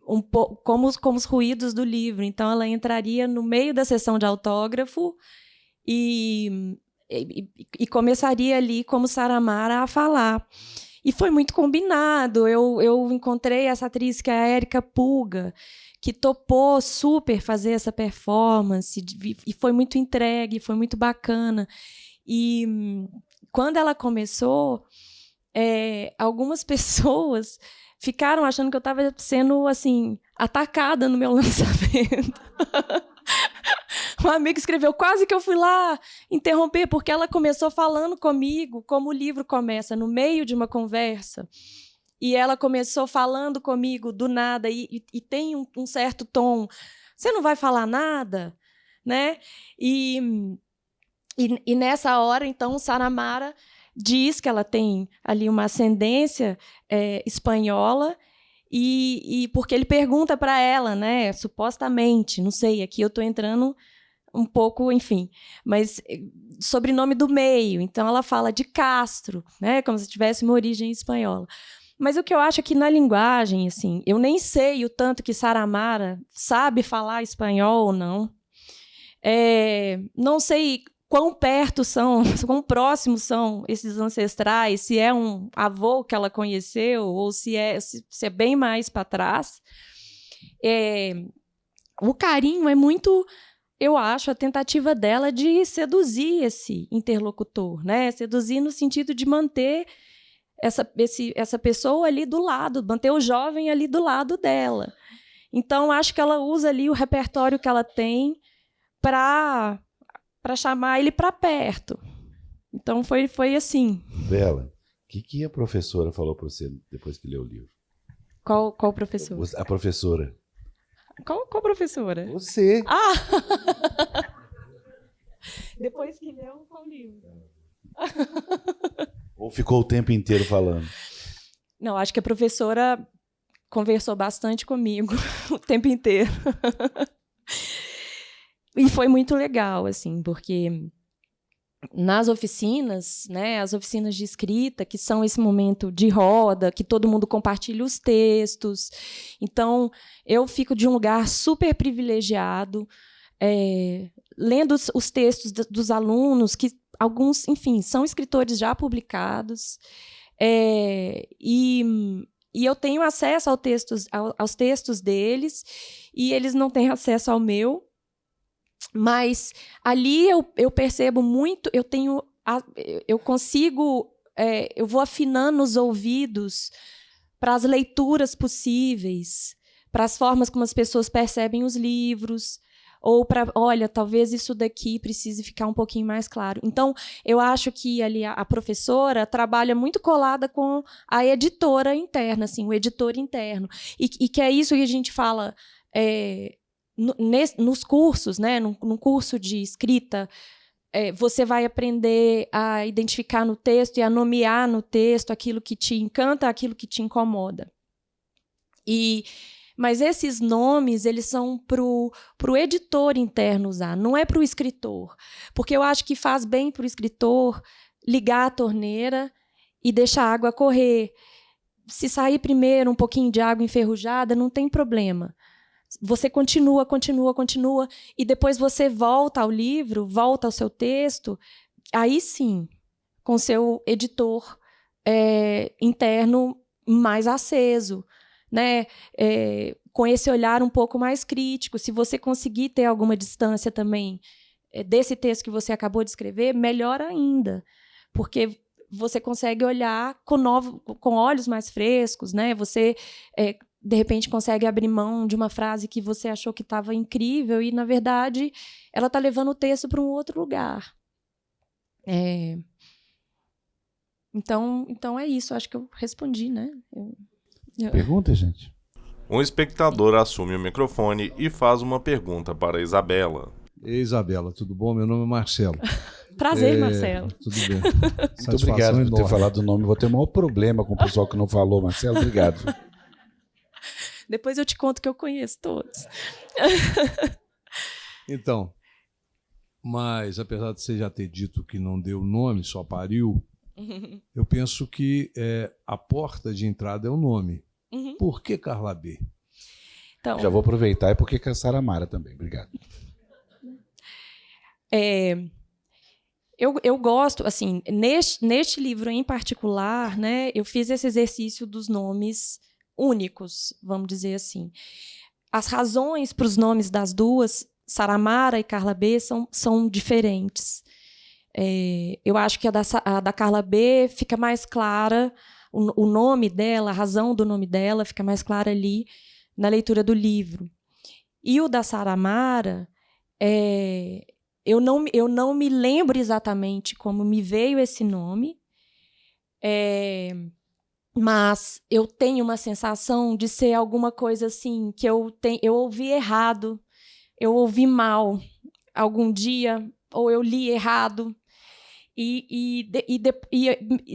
um pouco como os ruídos do livro, então ela entraria no meio da sessão de autógrafo e começaria ali como Saramara a falar. E foi muito combinado. Eu encontrei essa atriz, que é a Érica Puga, que topou super fazer essa performance, e foi muito entregue, foi muito bacana. E quando ela começou, algumas pessoas ficaram achando que eu estava sendo assim, atacada no meu lançamento. Um amigo escreveu, quase que eu fui lá interromper, porque ela começou falando comigo, como o livro começa, no meio de uma conversa. E ela começou falando comigo do nada, e tem um certo tom. Você não vai falar nada? Né? E nessa hora, então, Saramara diz que ela tem ali uma ascendência espanhola, e porque ele pergunta para ela, né, supostamente, não sei, aqui eu estou entrando um pouco, enfim, mas sobrenome do meio, então ela fala de Castro, né, como se tivesse uma origem espanhola. Mas o que eu acho é que na linguagem, assim, eu nem sei o tanto que Saramara sabe falar espanhol ou não. Não sei quão perto são, quão próximos são esses ancestrais, se é um avô que ela conheceu ou se é bem mais para trás. o carinho é muito, eu acho, a tentativa dela de seduzir esse interlocutor, né? Seduzir no sentido de manter essa pessoa ali do lado, manter o jovem ali do lado dela. Então, acho que ela usa ali o repertório que ela tem para chamar ele para perto. Então, foi assim. Bela, o que a professora falou para você depois que leu o livro? Qual professora? A professora. Qual professora? Você. Ah! Depois que leu, qual livro? Ou ficou o tempo inteiro falando? Não, acho que a professora conversou bastante comigo o tempo inteiro. E foi muito legal, assim, porque nas oficinas, né, as oficinas de escrita, que são esse momento de roda, que todo mundo compartilha os textos. Então, eu fico de um lugar super privilegiado, lendo os textos dos alunos, que alguns, enfim, são escritores já publicados, e eu tenho acesso aos textos deles, e eles não têm acesso ao meu. Mas ali eu percebo muito, eu consigo, eu vou afinando os ouvidos para as leituras possíveis, para as formas como as pessoas percebem os livros, ou para, olha, talvez isso daqui precise ficar um pouquinho mais claro. Então, eu acho que ali a professora trabalha muito colada com a editora interna, assim, o editor interno, e que é isso que a gente fala. Nos cursos, né, num curso de escrita, você vai aprender a identificar no texto e a nomear no texto aquilo que te encanta, aquilo que te incomoda. Mas esses nomes, eles são para o editor interno usar, não é para o escritor. Porque eu acho que faz bem para o escritor ligar a torneira e deixar a água correr. Se sair primeiro um pouquinho de água enferrujada, não tem problema. Você continua, e depois você volta ao livro, volta ao seu texto, aí sim, com seu editor interno mais aceso, né? Com esse olhar um pouco mais crítico. Se você conseguir ter alguma distância também desse texto que você acabou de escrever, melhor ainda, porque você consegue olhar com olhos mais frescos, né? Você de repente consegue abrir mão de uma frase que você achou que estava incrível e, na verdade, ela está levando o texto para um outro lugar. Então é isso, acho que eu respondi, né? Pergunta, gente? Um espectador assume o microfone e faz uma pergunta para a Isabela. Ei, Isabela, tudo bom? Meu nome é Marcelo. Prazer, Marcelo. Tudo bem. Muito obrigado por ter falado o nome. Vou ter o maior problema com o pessoal que não falou, Marcelo. Obrigado. Depois eu te conto que eu conheço todos. Então, mas apesar de você já ter dito que não deu nome, só pariu, eu penso que a porta de entrada é o nome. Por que Carla B? Então, já vou aproveitar, e por que a Saramara também? Obrigado. Eu gosto, assim, neste livro em particular, né, eu fiz esse exercício dos nomes únicos, vamos dizer assim. As razões para os nomes das duas, Saramara e Carla B, são diferentes. Eu acho que a da Carla B fica mais clara, o nome dela, a razão do nome dela fica mais clara ali na leitura do livro. E o da Saramara, eu não me lembro exatamente como me veio esse nome, mas eu tenho uma sensação de ser alguma coisa assim, que eu ouvi errado, eu ouvi mal algum dia, ou eu li errado, e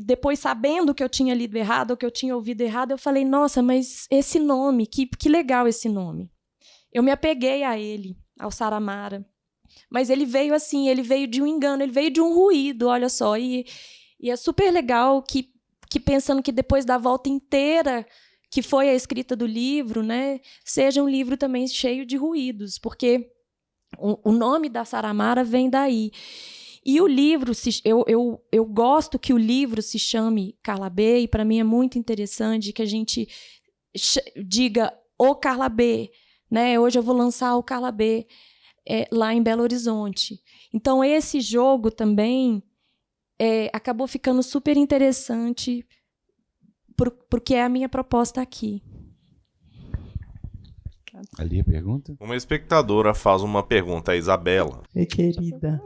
depois, sabendo que eu tinha lido errado, ou que eu tinha ouvido errado, eu falei, nossa, mas esse nome, que legal esse nome. Eu me apeguei a ele, ao Saramara. Mas ele veio assim, ele veio de um engano, ele veio de um ruído, olha só. E é super legal que pensando que depois da volta inteira que foi a escrita do livro, né, seja um livro também cheio de ruídos, porque o nome da Saramara vem daí. E o livro, eu gosto que o livro se chame Carla B, e para mim é muito interessante que a gente diga o Carla B, né? Hoje eu vou lançar o Carla B lá em Belo Horizonte. Então, esse jogo também acabou ficando super interessante, porque é a minha proposta aqui. Ali a pergunta? Uma espectadora faz uma pergunta a Isabela. Ei, querida.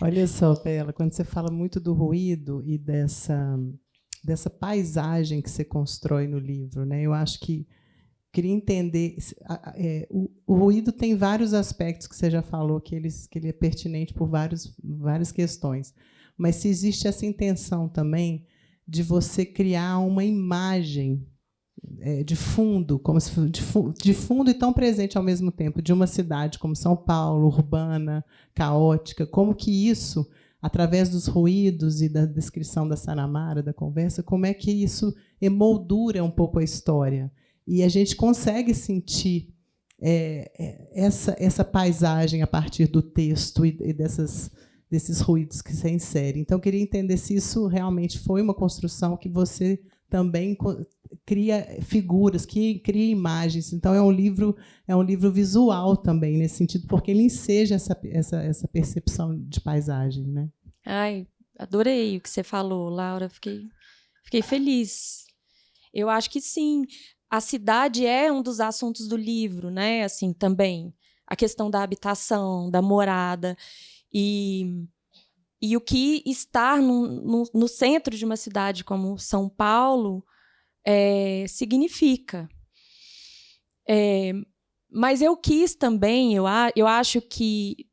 Olha só, Bela, quando você fala muito do ruído e dessa paisagem que você constrói no livro, né? Eu acho que queria entender. O ruído tem vários aspectos que você já falou que ele é pertinente por várias questões. Mas se existe essa intenção também de você criar uma imagem de fundo, como se de fundo e tão presente ao mesmo tempo, de uma cidade como São Paulo, urbana, caótica, como que isso, através dos ruídos e da descrição da Saramara, da conversa, como é que isso emoldura um pouco a história. E a gente consegue sentir essa paisagem a partir do texto e desses ruídos que você insere. Então, eu queria entender se isso realmente foi uma construção que você também cria figuras, que cria imagens. Então, é um livro visual também, nesse sentido, porque ele enseja essa percepção de paisagem, né? Ai, adorei o que você falou, Laura. Fiquei feliz. Eu acho que sim. A cidade é um dos assuntos do livro, né? Assim, também. A questão da habitação, da morada. E o que estar no centro de uma cidade como São Paulo significa. Mas eu quis também, eu acho que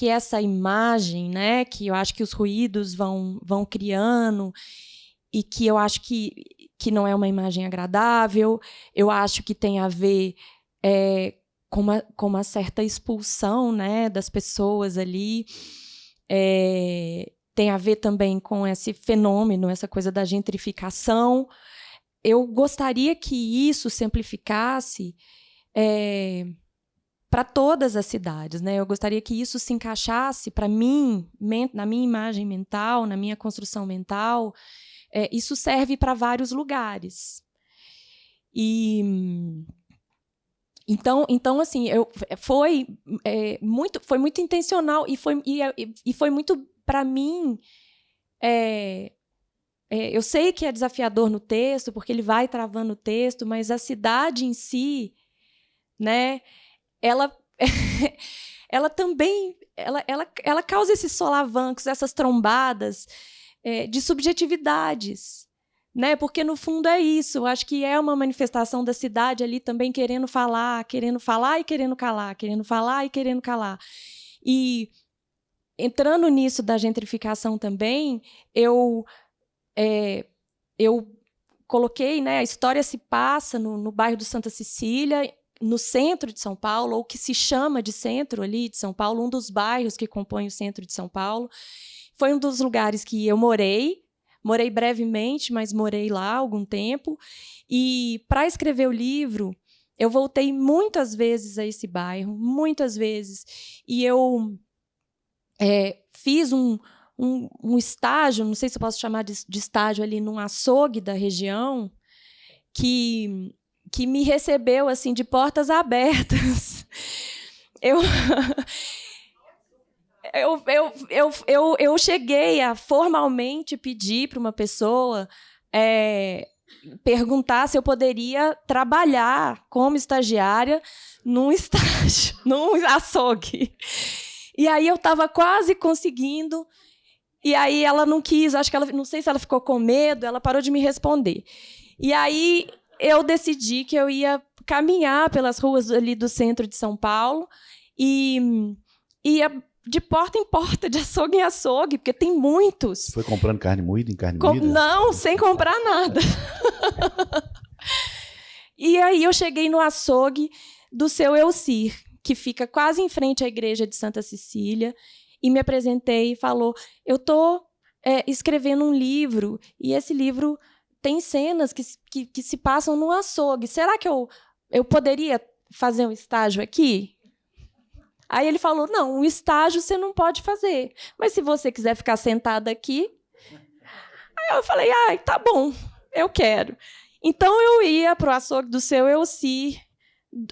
essa imagem, né, que eu acho que os ruídos vão criando, e que eu acho que não é uma imagem agradável, eu acho que tem a ver com uma certa expulsão, né, das pessoas ali. Tem a ver também com esse fenômeno, essa coisa da gentrificação. Eu gostaria que isso se amplificasse para todas as cidades, né? Eu gostaria que isso se encaixasse, para mim, na minha imagem mental, na minha construção mental. Isso serve para vários lugares. Então, assim, foi muito intencional e foi muito, para mim. Eu sei que é desafiador no texto, porque ele vai travando o texto, mas a cidade em si, né? Ela também ela causa esses solavancos, essas trombadas de subjetividades. Né? Porque, no fundo, é isso. Eu acho que é uma manifestação da cidade ali também querendo falar e querendo calar, querendo falar e querendo calar. E, entrando nisso da gentrificação também, eu coloquei, né, a história se passa no bairro do Santa Cecília, no centro de São Paulo, ou que se chama de centro ali de São Paulo, um dos bairros que compõem o centro de São Paulo. Foi um dos lugares que eu morei brevemente, mas morei lá há algum tempo. E, para escrever o livro, eu voltei muitas vezes a esse bairro, muitas vezes. E eu fiz um estágio, não sei se eu posso chamar de estágio, ali num açougue da região, que me recebeu assim, de portas abertas. Eu cheguei a formalmente pedir para uma pessoa perguntar se eu poderia trabalhar como estagiária num estágio, num açougue. E aí eu estava quase conseguindo, e aí ela não quis, acho que ela, não sei se ela ficou com medo, ela parou de me responder. E aí eu decidi que eu ia caminhar pelas ruas ali do centro de São Paulo e ia de porta em porta, de açougue em açougue, porque tem muitos. Você foi comprando carne moída em carne moída? Não, sem comprar nada. E aí eu cheguei no açougue do seu Elcir, que fica quase em frente à igreja de Santa Cecília, e me apresentei e falou: eu estou escrevendo um livro, e esse livro tem cenas que se passam no açougue. Será que eu poderia fazer um estágio aqui? Aí ele falou: não, um estágio você não pode fazer, mas se você quiser ficar sentada aqui... Aí eu falei: tá bom, eu quero. Então, eu ia para o açougue do seu Elci,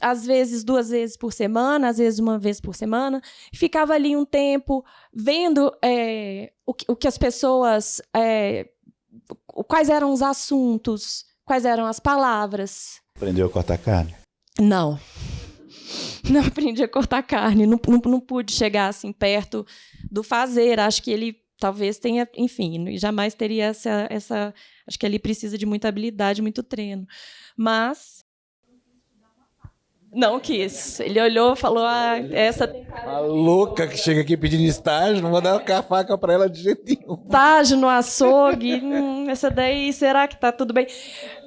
às vezes 2 vezes por semana, às vezes 1 vez por semana, ficava ali um tempo vendo o que as pessoas... quais eram os assuntos, quais eram as palavras. Aprendeu a cortar carne? Não. Não aprendi a cortar carne, não pude chegar assim perto do fazer. Acho que ele talvez tenha, enfim, jamais teria essa... Acho que ele precisa de muita habilidade, muito treino. Mas não quis. Ele olhou e falou, essa... A louca que chega aqui pedindo estágio, não vou dar uma faca para ela de jeito nenhum. Estágio no açougue, essa daí, será que está tudo bem?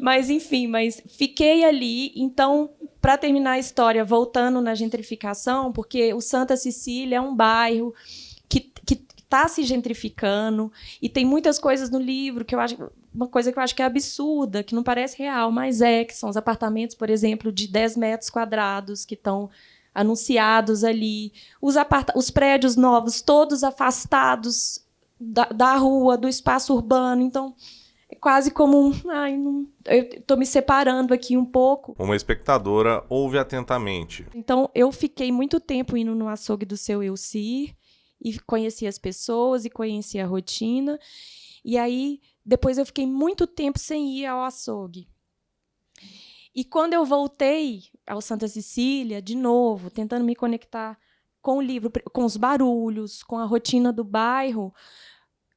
Mas, enfim, fiquei ali. Então, para terminar a história, voltando na gentrificação, porque o Santa Cecília é um bairro que está se gentrificando e tem muitas coisas no livro que eu acho... Uma coisa que eu acho que é absurda, que não parece real, mas que são os apartamentos, por exemplo, de 10 metros quadrados que estão anunciados ali, os prédios novos, todos afastados da rua, do espaço urbano. Então, é quase como eu estou me separando aqui um pouco. Uma espectadora ouve atentamente. Então, eu fiquei muito tempo indo no açougue do seu Elci e conheci as pessoas e conheci a rotina. E aí, depois eu fiquei muito tempo sem ir ao açougue. E quando eu voltei ao Santa Cecília, de novo, tentando me conectar com o livro, com os barulhos, com a rotina do bairro,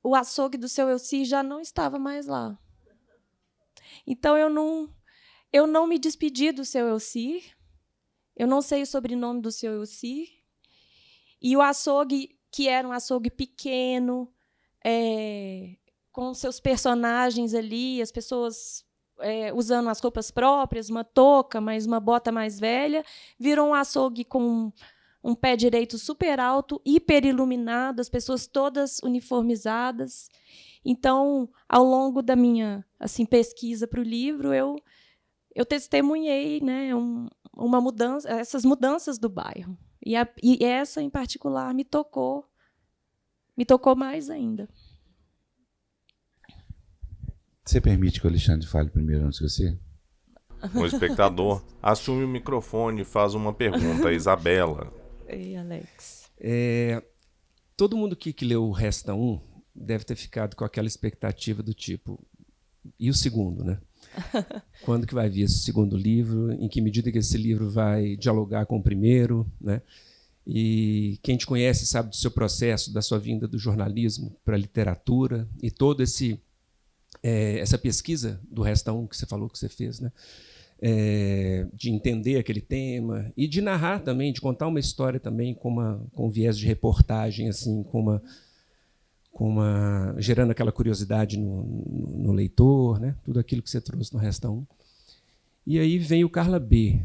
o açougue do seu Elci já não estava mais lá. Então, eu não me despedi do seu Elci, eu não sei o sobrenome do seu Elci, e o açougue, que era um açougue pequeno, com seus personagens ali, as pessoas usando as roupas próprias, uma touca, mas uma bota mais velha, virou um açougue com um pé direito super alto, hiper iluminado, as pessoas todas uniformizadas. Então, ao longo da minha pesquisa para o livro, eu testemunhei, né, uma mudança, essas mudanças do bairro. E essa, em particular, me tocou mais ainda. Você permite que o Alexandre fale primeiro antes de você? O espectador assume o microfone e faz uma pergunta a Isabela. Ei, Alex. Todo mundo que leu o Resta 1 deve ter ficado com aquela expectativa do tipo, e o segundo, né? Quando que vai vir esse segundo livro? Em que medida que esse livro vai dialogar com o primeiro, né? E quem te conhece sabe do seu processo, da sua vinda do jornalismo para a literatura e todo essa pesquisa do Resta 1 que você falou que você fez, né? De entender aquele tema e de narrar também, de contar uma história também com viés de reportagem, assim, gerando aquela curiosidade no leitor, né? Tudo aquilo que você trouxe no Resta 1. E aí vem o Carla B.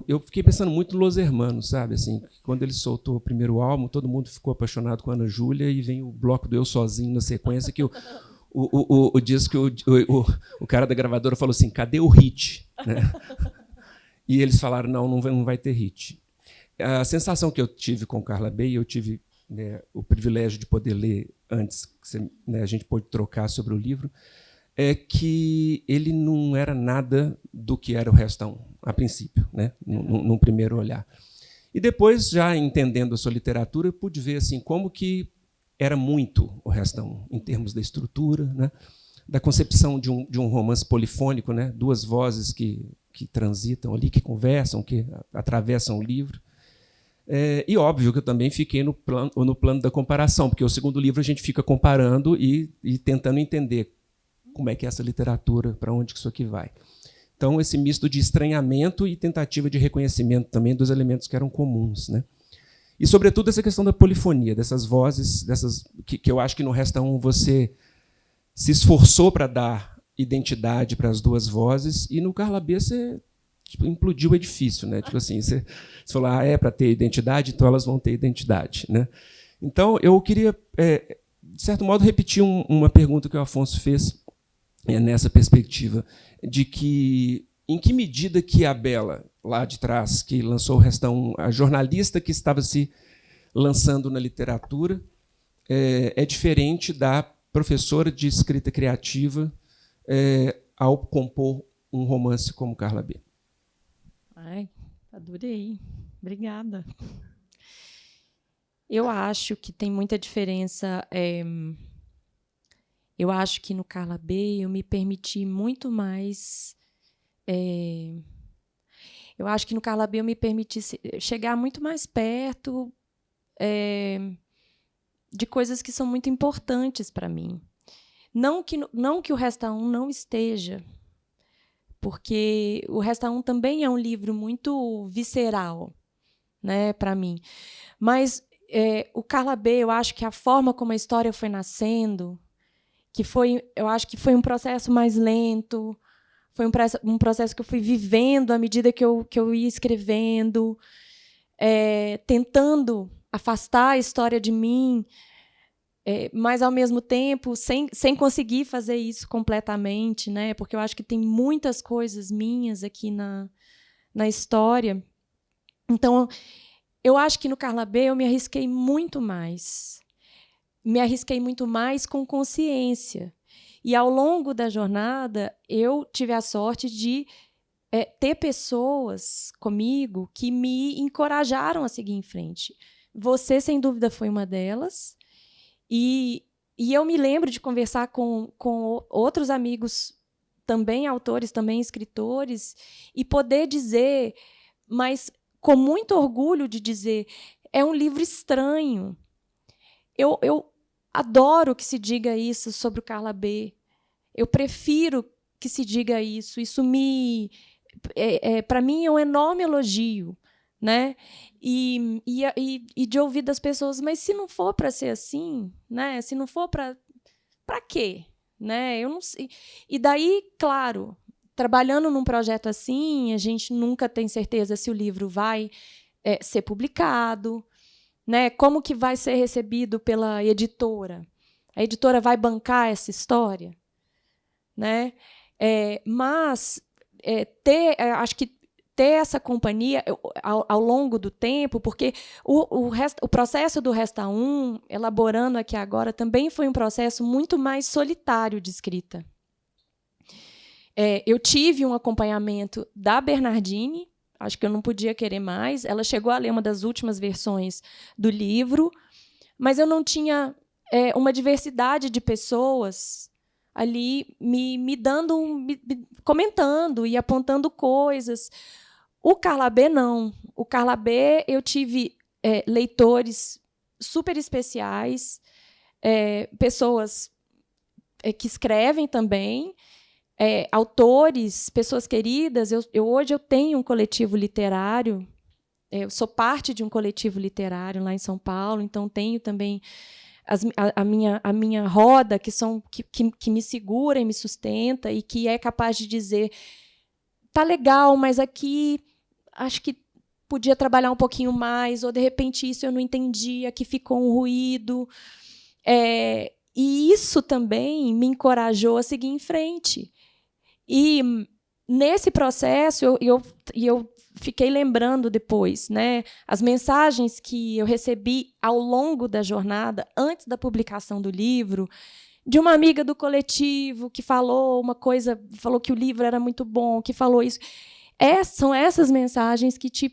Eu fiquei pensando muito no Los Hermanos, sabe? Assim, quando ele soltou o primeiro álbum, todo mundo ficou apaixonado com a Ana Júlia e vem o bloco do Eu Sozinho na sequência, que o disco que o cara da gravadora falou assim, cadê o hit? Né? E eles falaram, não vai ter hit. A sensação que eu tive com Carla B, eu tive, né, o privilégio de poder ler antes, né, a gente pôde trocar sobre o livro, é que ele não era nada do que era o Resta 1, a princípio, né, num primeiro olhar. E depois, já entendendo a sua literatura, eu pude ver assim, como que era muito o Resta 1, em termos da estrutura, né, da concepção de um romance polifônico, né, 2 vozes que transitam ali, que conversam, que atravessam o livro. E óbvio que eu também fiquei no plano da comparação, porque o segundo livro a gente fica comparando e tentando entender como é que é essa literatura, para onde que isso aqui vai. Então, esse misto de estranhamento e tentativa de reconhecimento também dos elementos que eram comuns, né? E, sobretudo, essa questão da polifonia, dessas vozes, que eu acho que no Resta 1 você se esforçou para dar identidade para as 2 vozes, e no Carla B você implodiu o edifício, né? Tipo assim, você falou, para ter identidade, então elas vão ter identidade, né? Então, eu queria, de certo modo, repetir uma pergunta que o Afonso fez nessa perspectiva, de que, em que medida que a Bela, lá de trás, que lançou o Resta 1, a jornalista que estava se lançando na literatura, é diferente da professora de escrita criativa ao compor um romance como Carla B? Ai, adorei. Obrigada. Eu acho que tem muita diferença. Eu acho que no Carla B eu me permiti muito mais. Eu acho que no Carla B eu me permiti chegar muito mais perto de coisas que são muito importantes para mim. Não que o Resta Um não esteja, porque o Resta Um também é um livro muito visceral, né, para mim. Mas o Carla B, eu acho que a forma como a história foi nascendo, eu acho que foi um processo mais lento, foi um processo que eu fui vivendo à medida que eu ia escrevendo, tentando afastar a história de mim, mas, ao mesmo tempo, sem conseguir fazer isso completamente, né? Porque eu acho que tem muitas coisas minhas aqui na história. Então, eu acho que no Carla B eu me arrisquei muito mais. Me arrisquei muito mais com consciência. E, ao longo da jornada, eu tive a sorte de ter pessoas comigo que me encorajaram a seguir em frente. Você, sem dúvida, foi uma delas. E eu me lembro de conversar com outros amigos, também autores, também escritores, e poder dizer, mas com muito orgulho de dizer, é um livro estranho. Eu adoro que se diga isso sobre o Carla B. Eu prefiro que se diga isso. Isso para mim é um enorme elogio, né? E de ouvir das pessoas, mas se não for para ser assim, né? Se não for para quê, né? Eu não sei. E daí, claro, trabalhando num projeto assim, a gente nunca tem certeza se o livro vai ser publicado, né? Como que vai ser recebido pela editora? A editora vai bancar essa história, né? Mas acho que ter essa companhia ao longo do tempo, porque o processo do Resta Um, elaborando aqui agora, também foi um processo muito mais solitário de escrita. Eu tive um acompanhamento da Bernardine, acho que eu não podia querer mais. Ela chegou a ler uma das últimas versões do livro, mas eu não tinha uma diversidade de pessoas ali me dando, comentando e apontando coisas. O Carla B, não. O Carla B, eu tive leitores super especiais, pessoas que escrevem também, autores, pessoas queridas. Hoje eu tenho um coletivo literário, eu sou parte de um coletivo literário lá em São Paulo, então tenho também a minha roda, que me segura e me sustenta, e que é capaz de dizer, tá legal, mas aqui acho que podia trabalhar um pouquinho mais, ou, de repente, isso eu não entendi, aqui ficou um ruído. E isso também me encorajou a seguir em frente. E, nesse processo, eu fiquei lembrando depois, né, as mensagens que eu recebi ao longo da jornada, antes da publicação do livro, de uma amiga do coletivo que falou uma coisa, falou que o livro era muito bom, que falou isso. São essas mensagens que te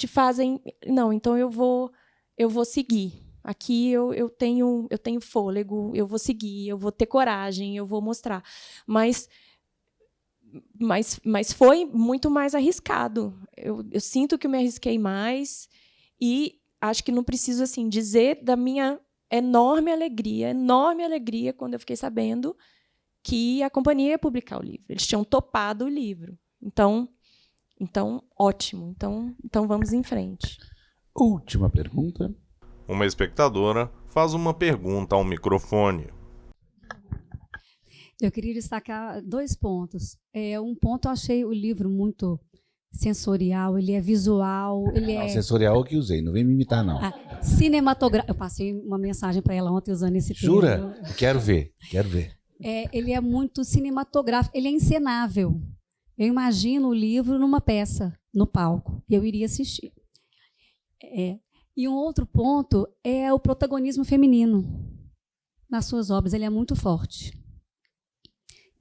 fazem, não, então eu vou seguir. Aqui eu tenho fôlego, eu vou seguir, eu vou ter coragem, eu vou mostrar. Mas foi muito mais arriscado. Eu sinto que eu me arrisquei mais, e acho que não preciso assim dizer da minha enorme alegria quando eu fiquei sabendo que a companhia ia publicar o livro. Eles tinham topado o livro. Então ótimo. Então vamos em frente. Última pergunta. Uma espectadora faz uma pergunta ao microfone. Eu queria destacar 2 pontos. Um ponto, eu achei o livro muito sensorial, ele é visual, Sensorial é o que usei, não vem me imitar, não. Cinematográfico. Eu passei uma mensagem para ela ontem usando esse termo. Jura? Quero ver. Ele é muito cinematográfico, ele é encenável. Eu imagino o livro numa peça, no palco, e eu iria assistir. E um outro ponto é o protagonismo feminino nas suas obras. Ele é muito forte.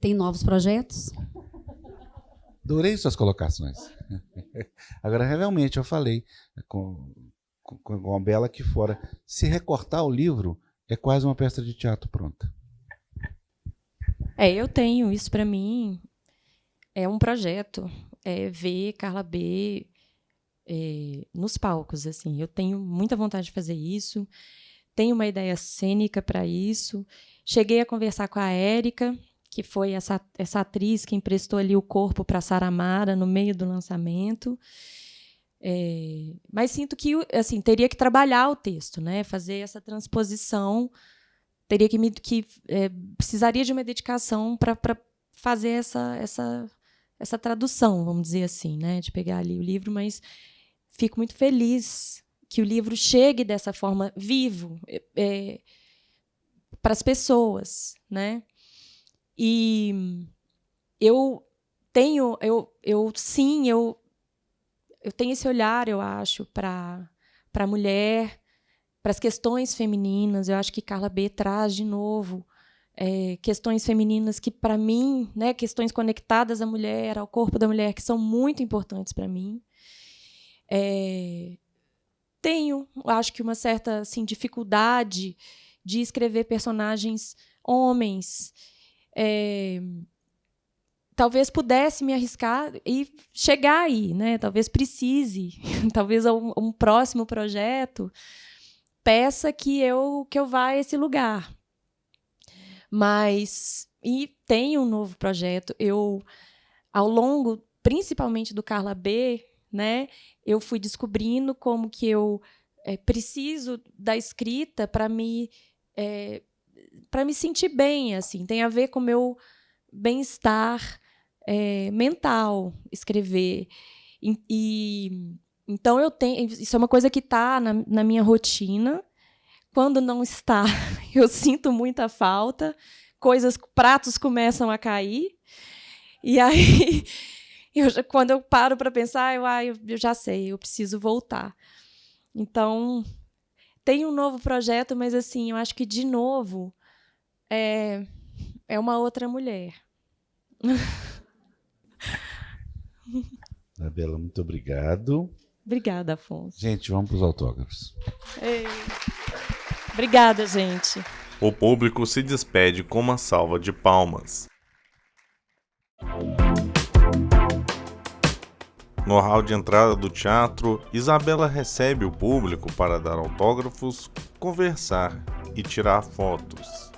Tem novos projetos? Adorei suas colocações. Agora, realmente, eu falei com a Bela aqui fora, se recortar o livro, é quase uma peça de teatro pronta. Eu tenho, isso para mim é um projeto, ver Carla B nos palcos, assim. Eu tenho muita vontade de fazer isso, tenho uma ideia cênica para isso. Cheguei a conversar com a Érica, que foi essa atriz que emprestou ali o corpo para a Saramara no meio do lançamento. Mas sinto que assim, teria que trabalhar o texto, né? Fazer essa transposição, teria precisaria de uma dedicação para fazer essa tradução, vamos dizer assim, né? De pegar ali o livro, mas fico muito feliz que o livro chegue dessa forma vivo para as pessoas, né? E eu tenho esse olhar, eu acho, para a mulher, para as questões femininas. Eu acho que Carla B traz de novo questões femininas que, para mim, né, questões conectadas à mulher, ao corpo da mulher, que são muito importantes para mim. Acho que uma certa assim, dificuldade de escrever personagens homens. Talvez pudesse me arriscar e chegar aí, né? Talvez precise, talvez um próximo projeto peça que eu vá a esse lugar. E tem um novo projeto. Ao longo, principalmente do Carla B, né? Eu fui descobrindo como que eu preciso da escrita para me sentir bem, assim. Tem a ver com o meu bem-estar mental, escrever. Então isso é uma coisa que está na minha rotina. Quando não está, eu sinto muita falta. Pratos começam a cair. E aí, quando eu paro para pensar, eu já sei, eu preciso voltar. Então, tem um novo projeto, mas assim, eu acho que, de novo, é uma outra mulher. Bela, muito obrigado. Obrigada, Afonso. Gente, vamos para os autógrafos. Obrigada, gente. O público se despede com uma salva de palmas. No hall de entrada do teatro, Isabela recebe o público para dar autógrafos, conversar e tirar fotos.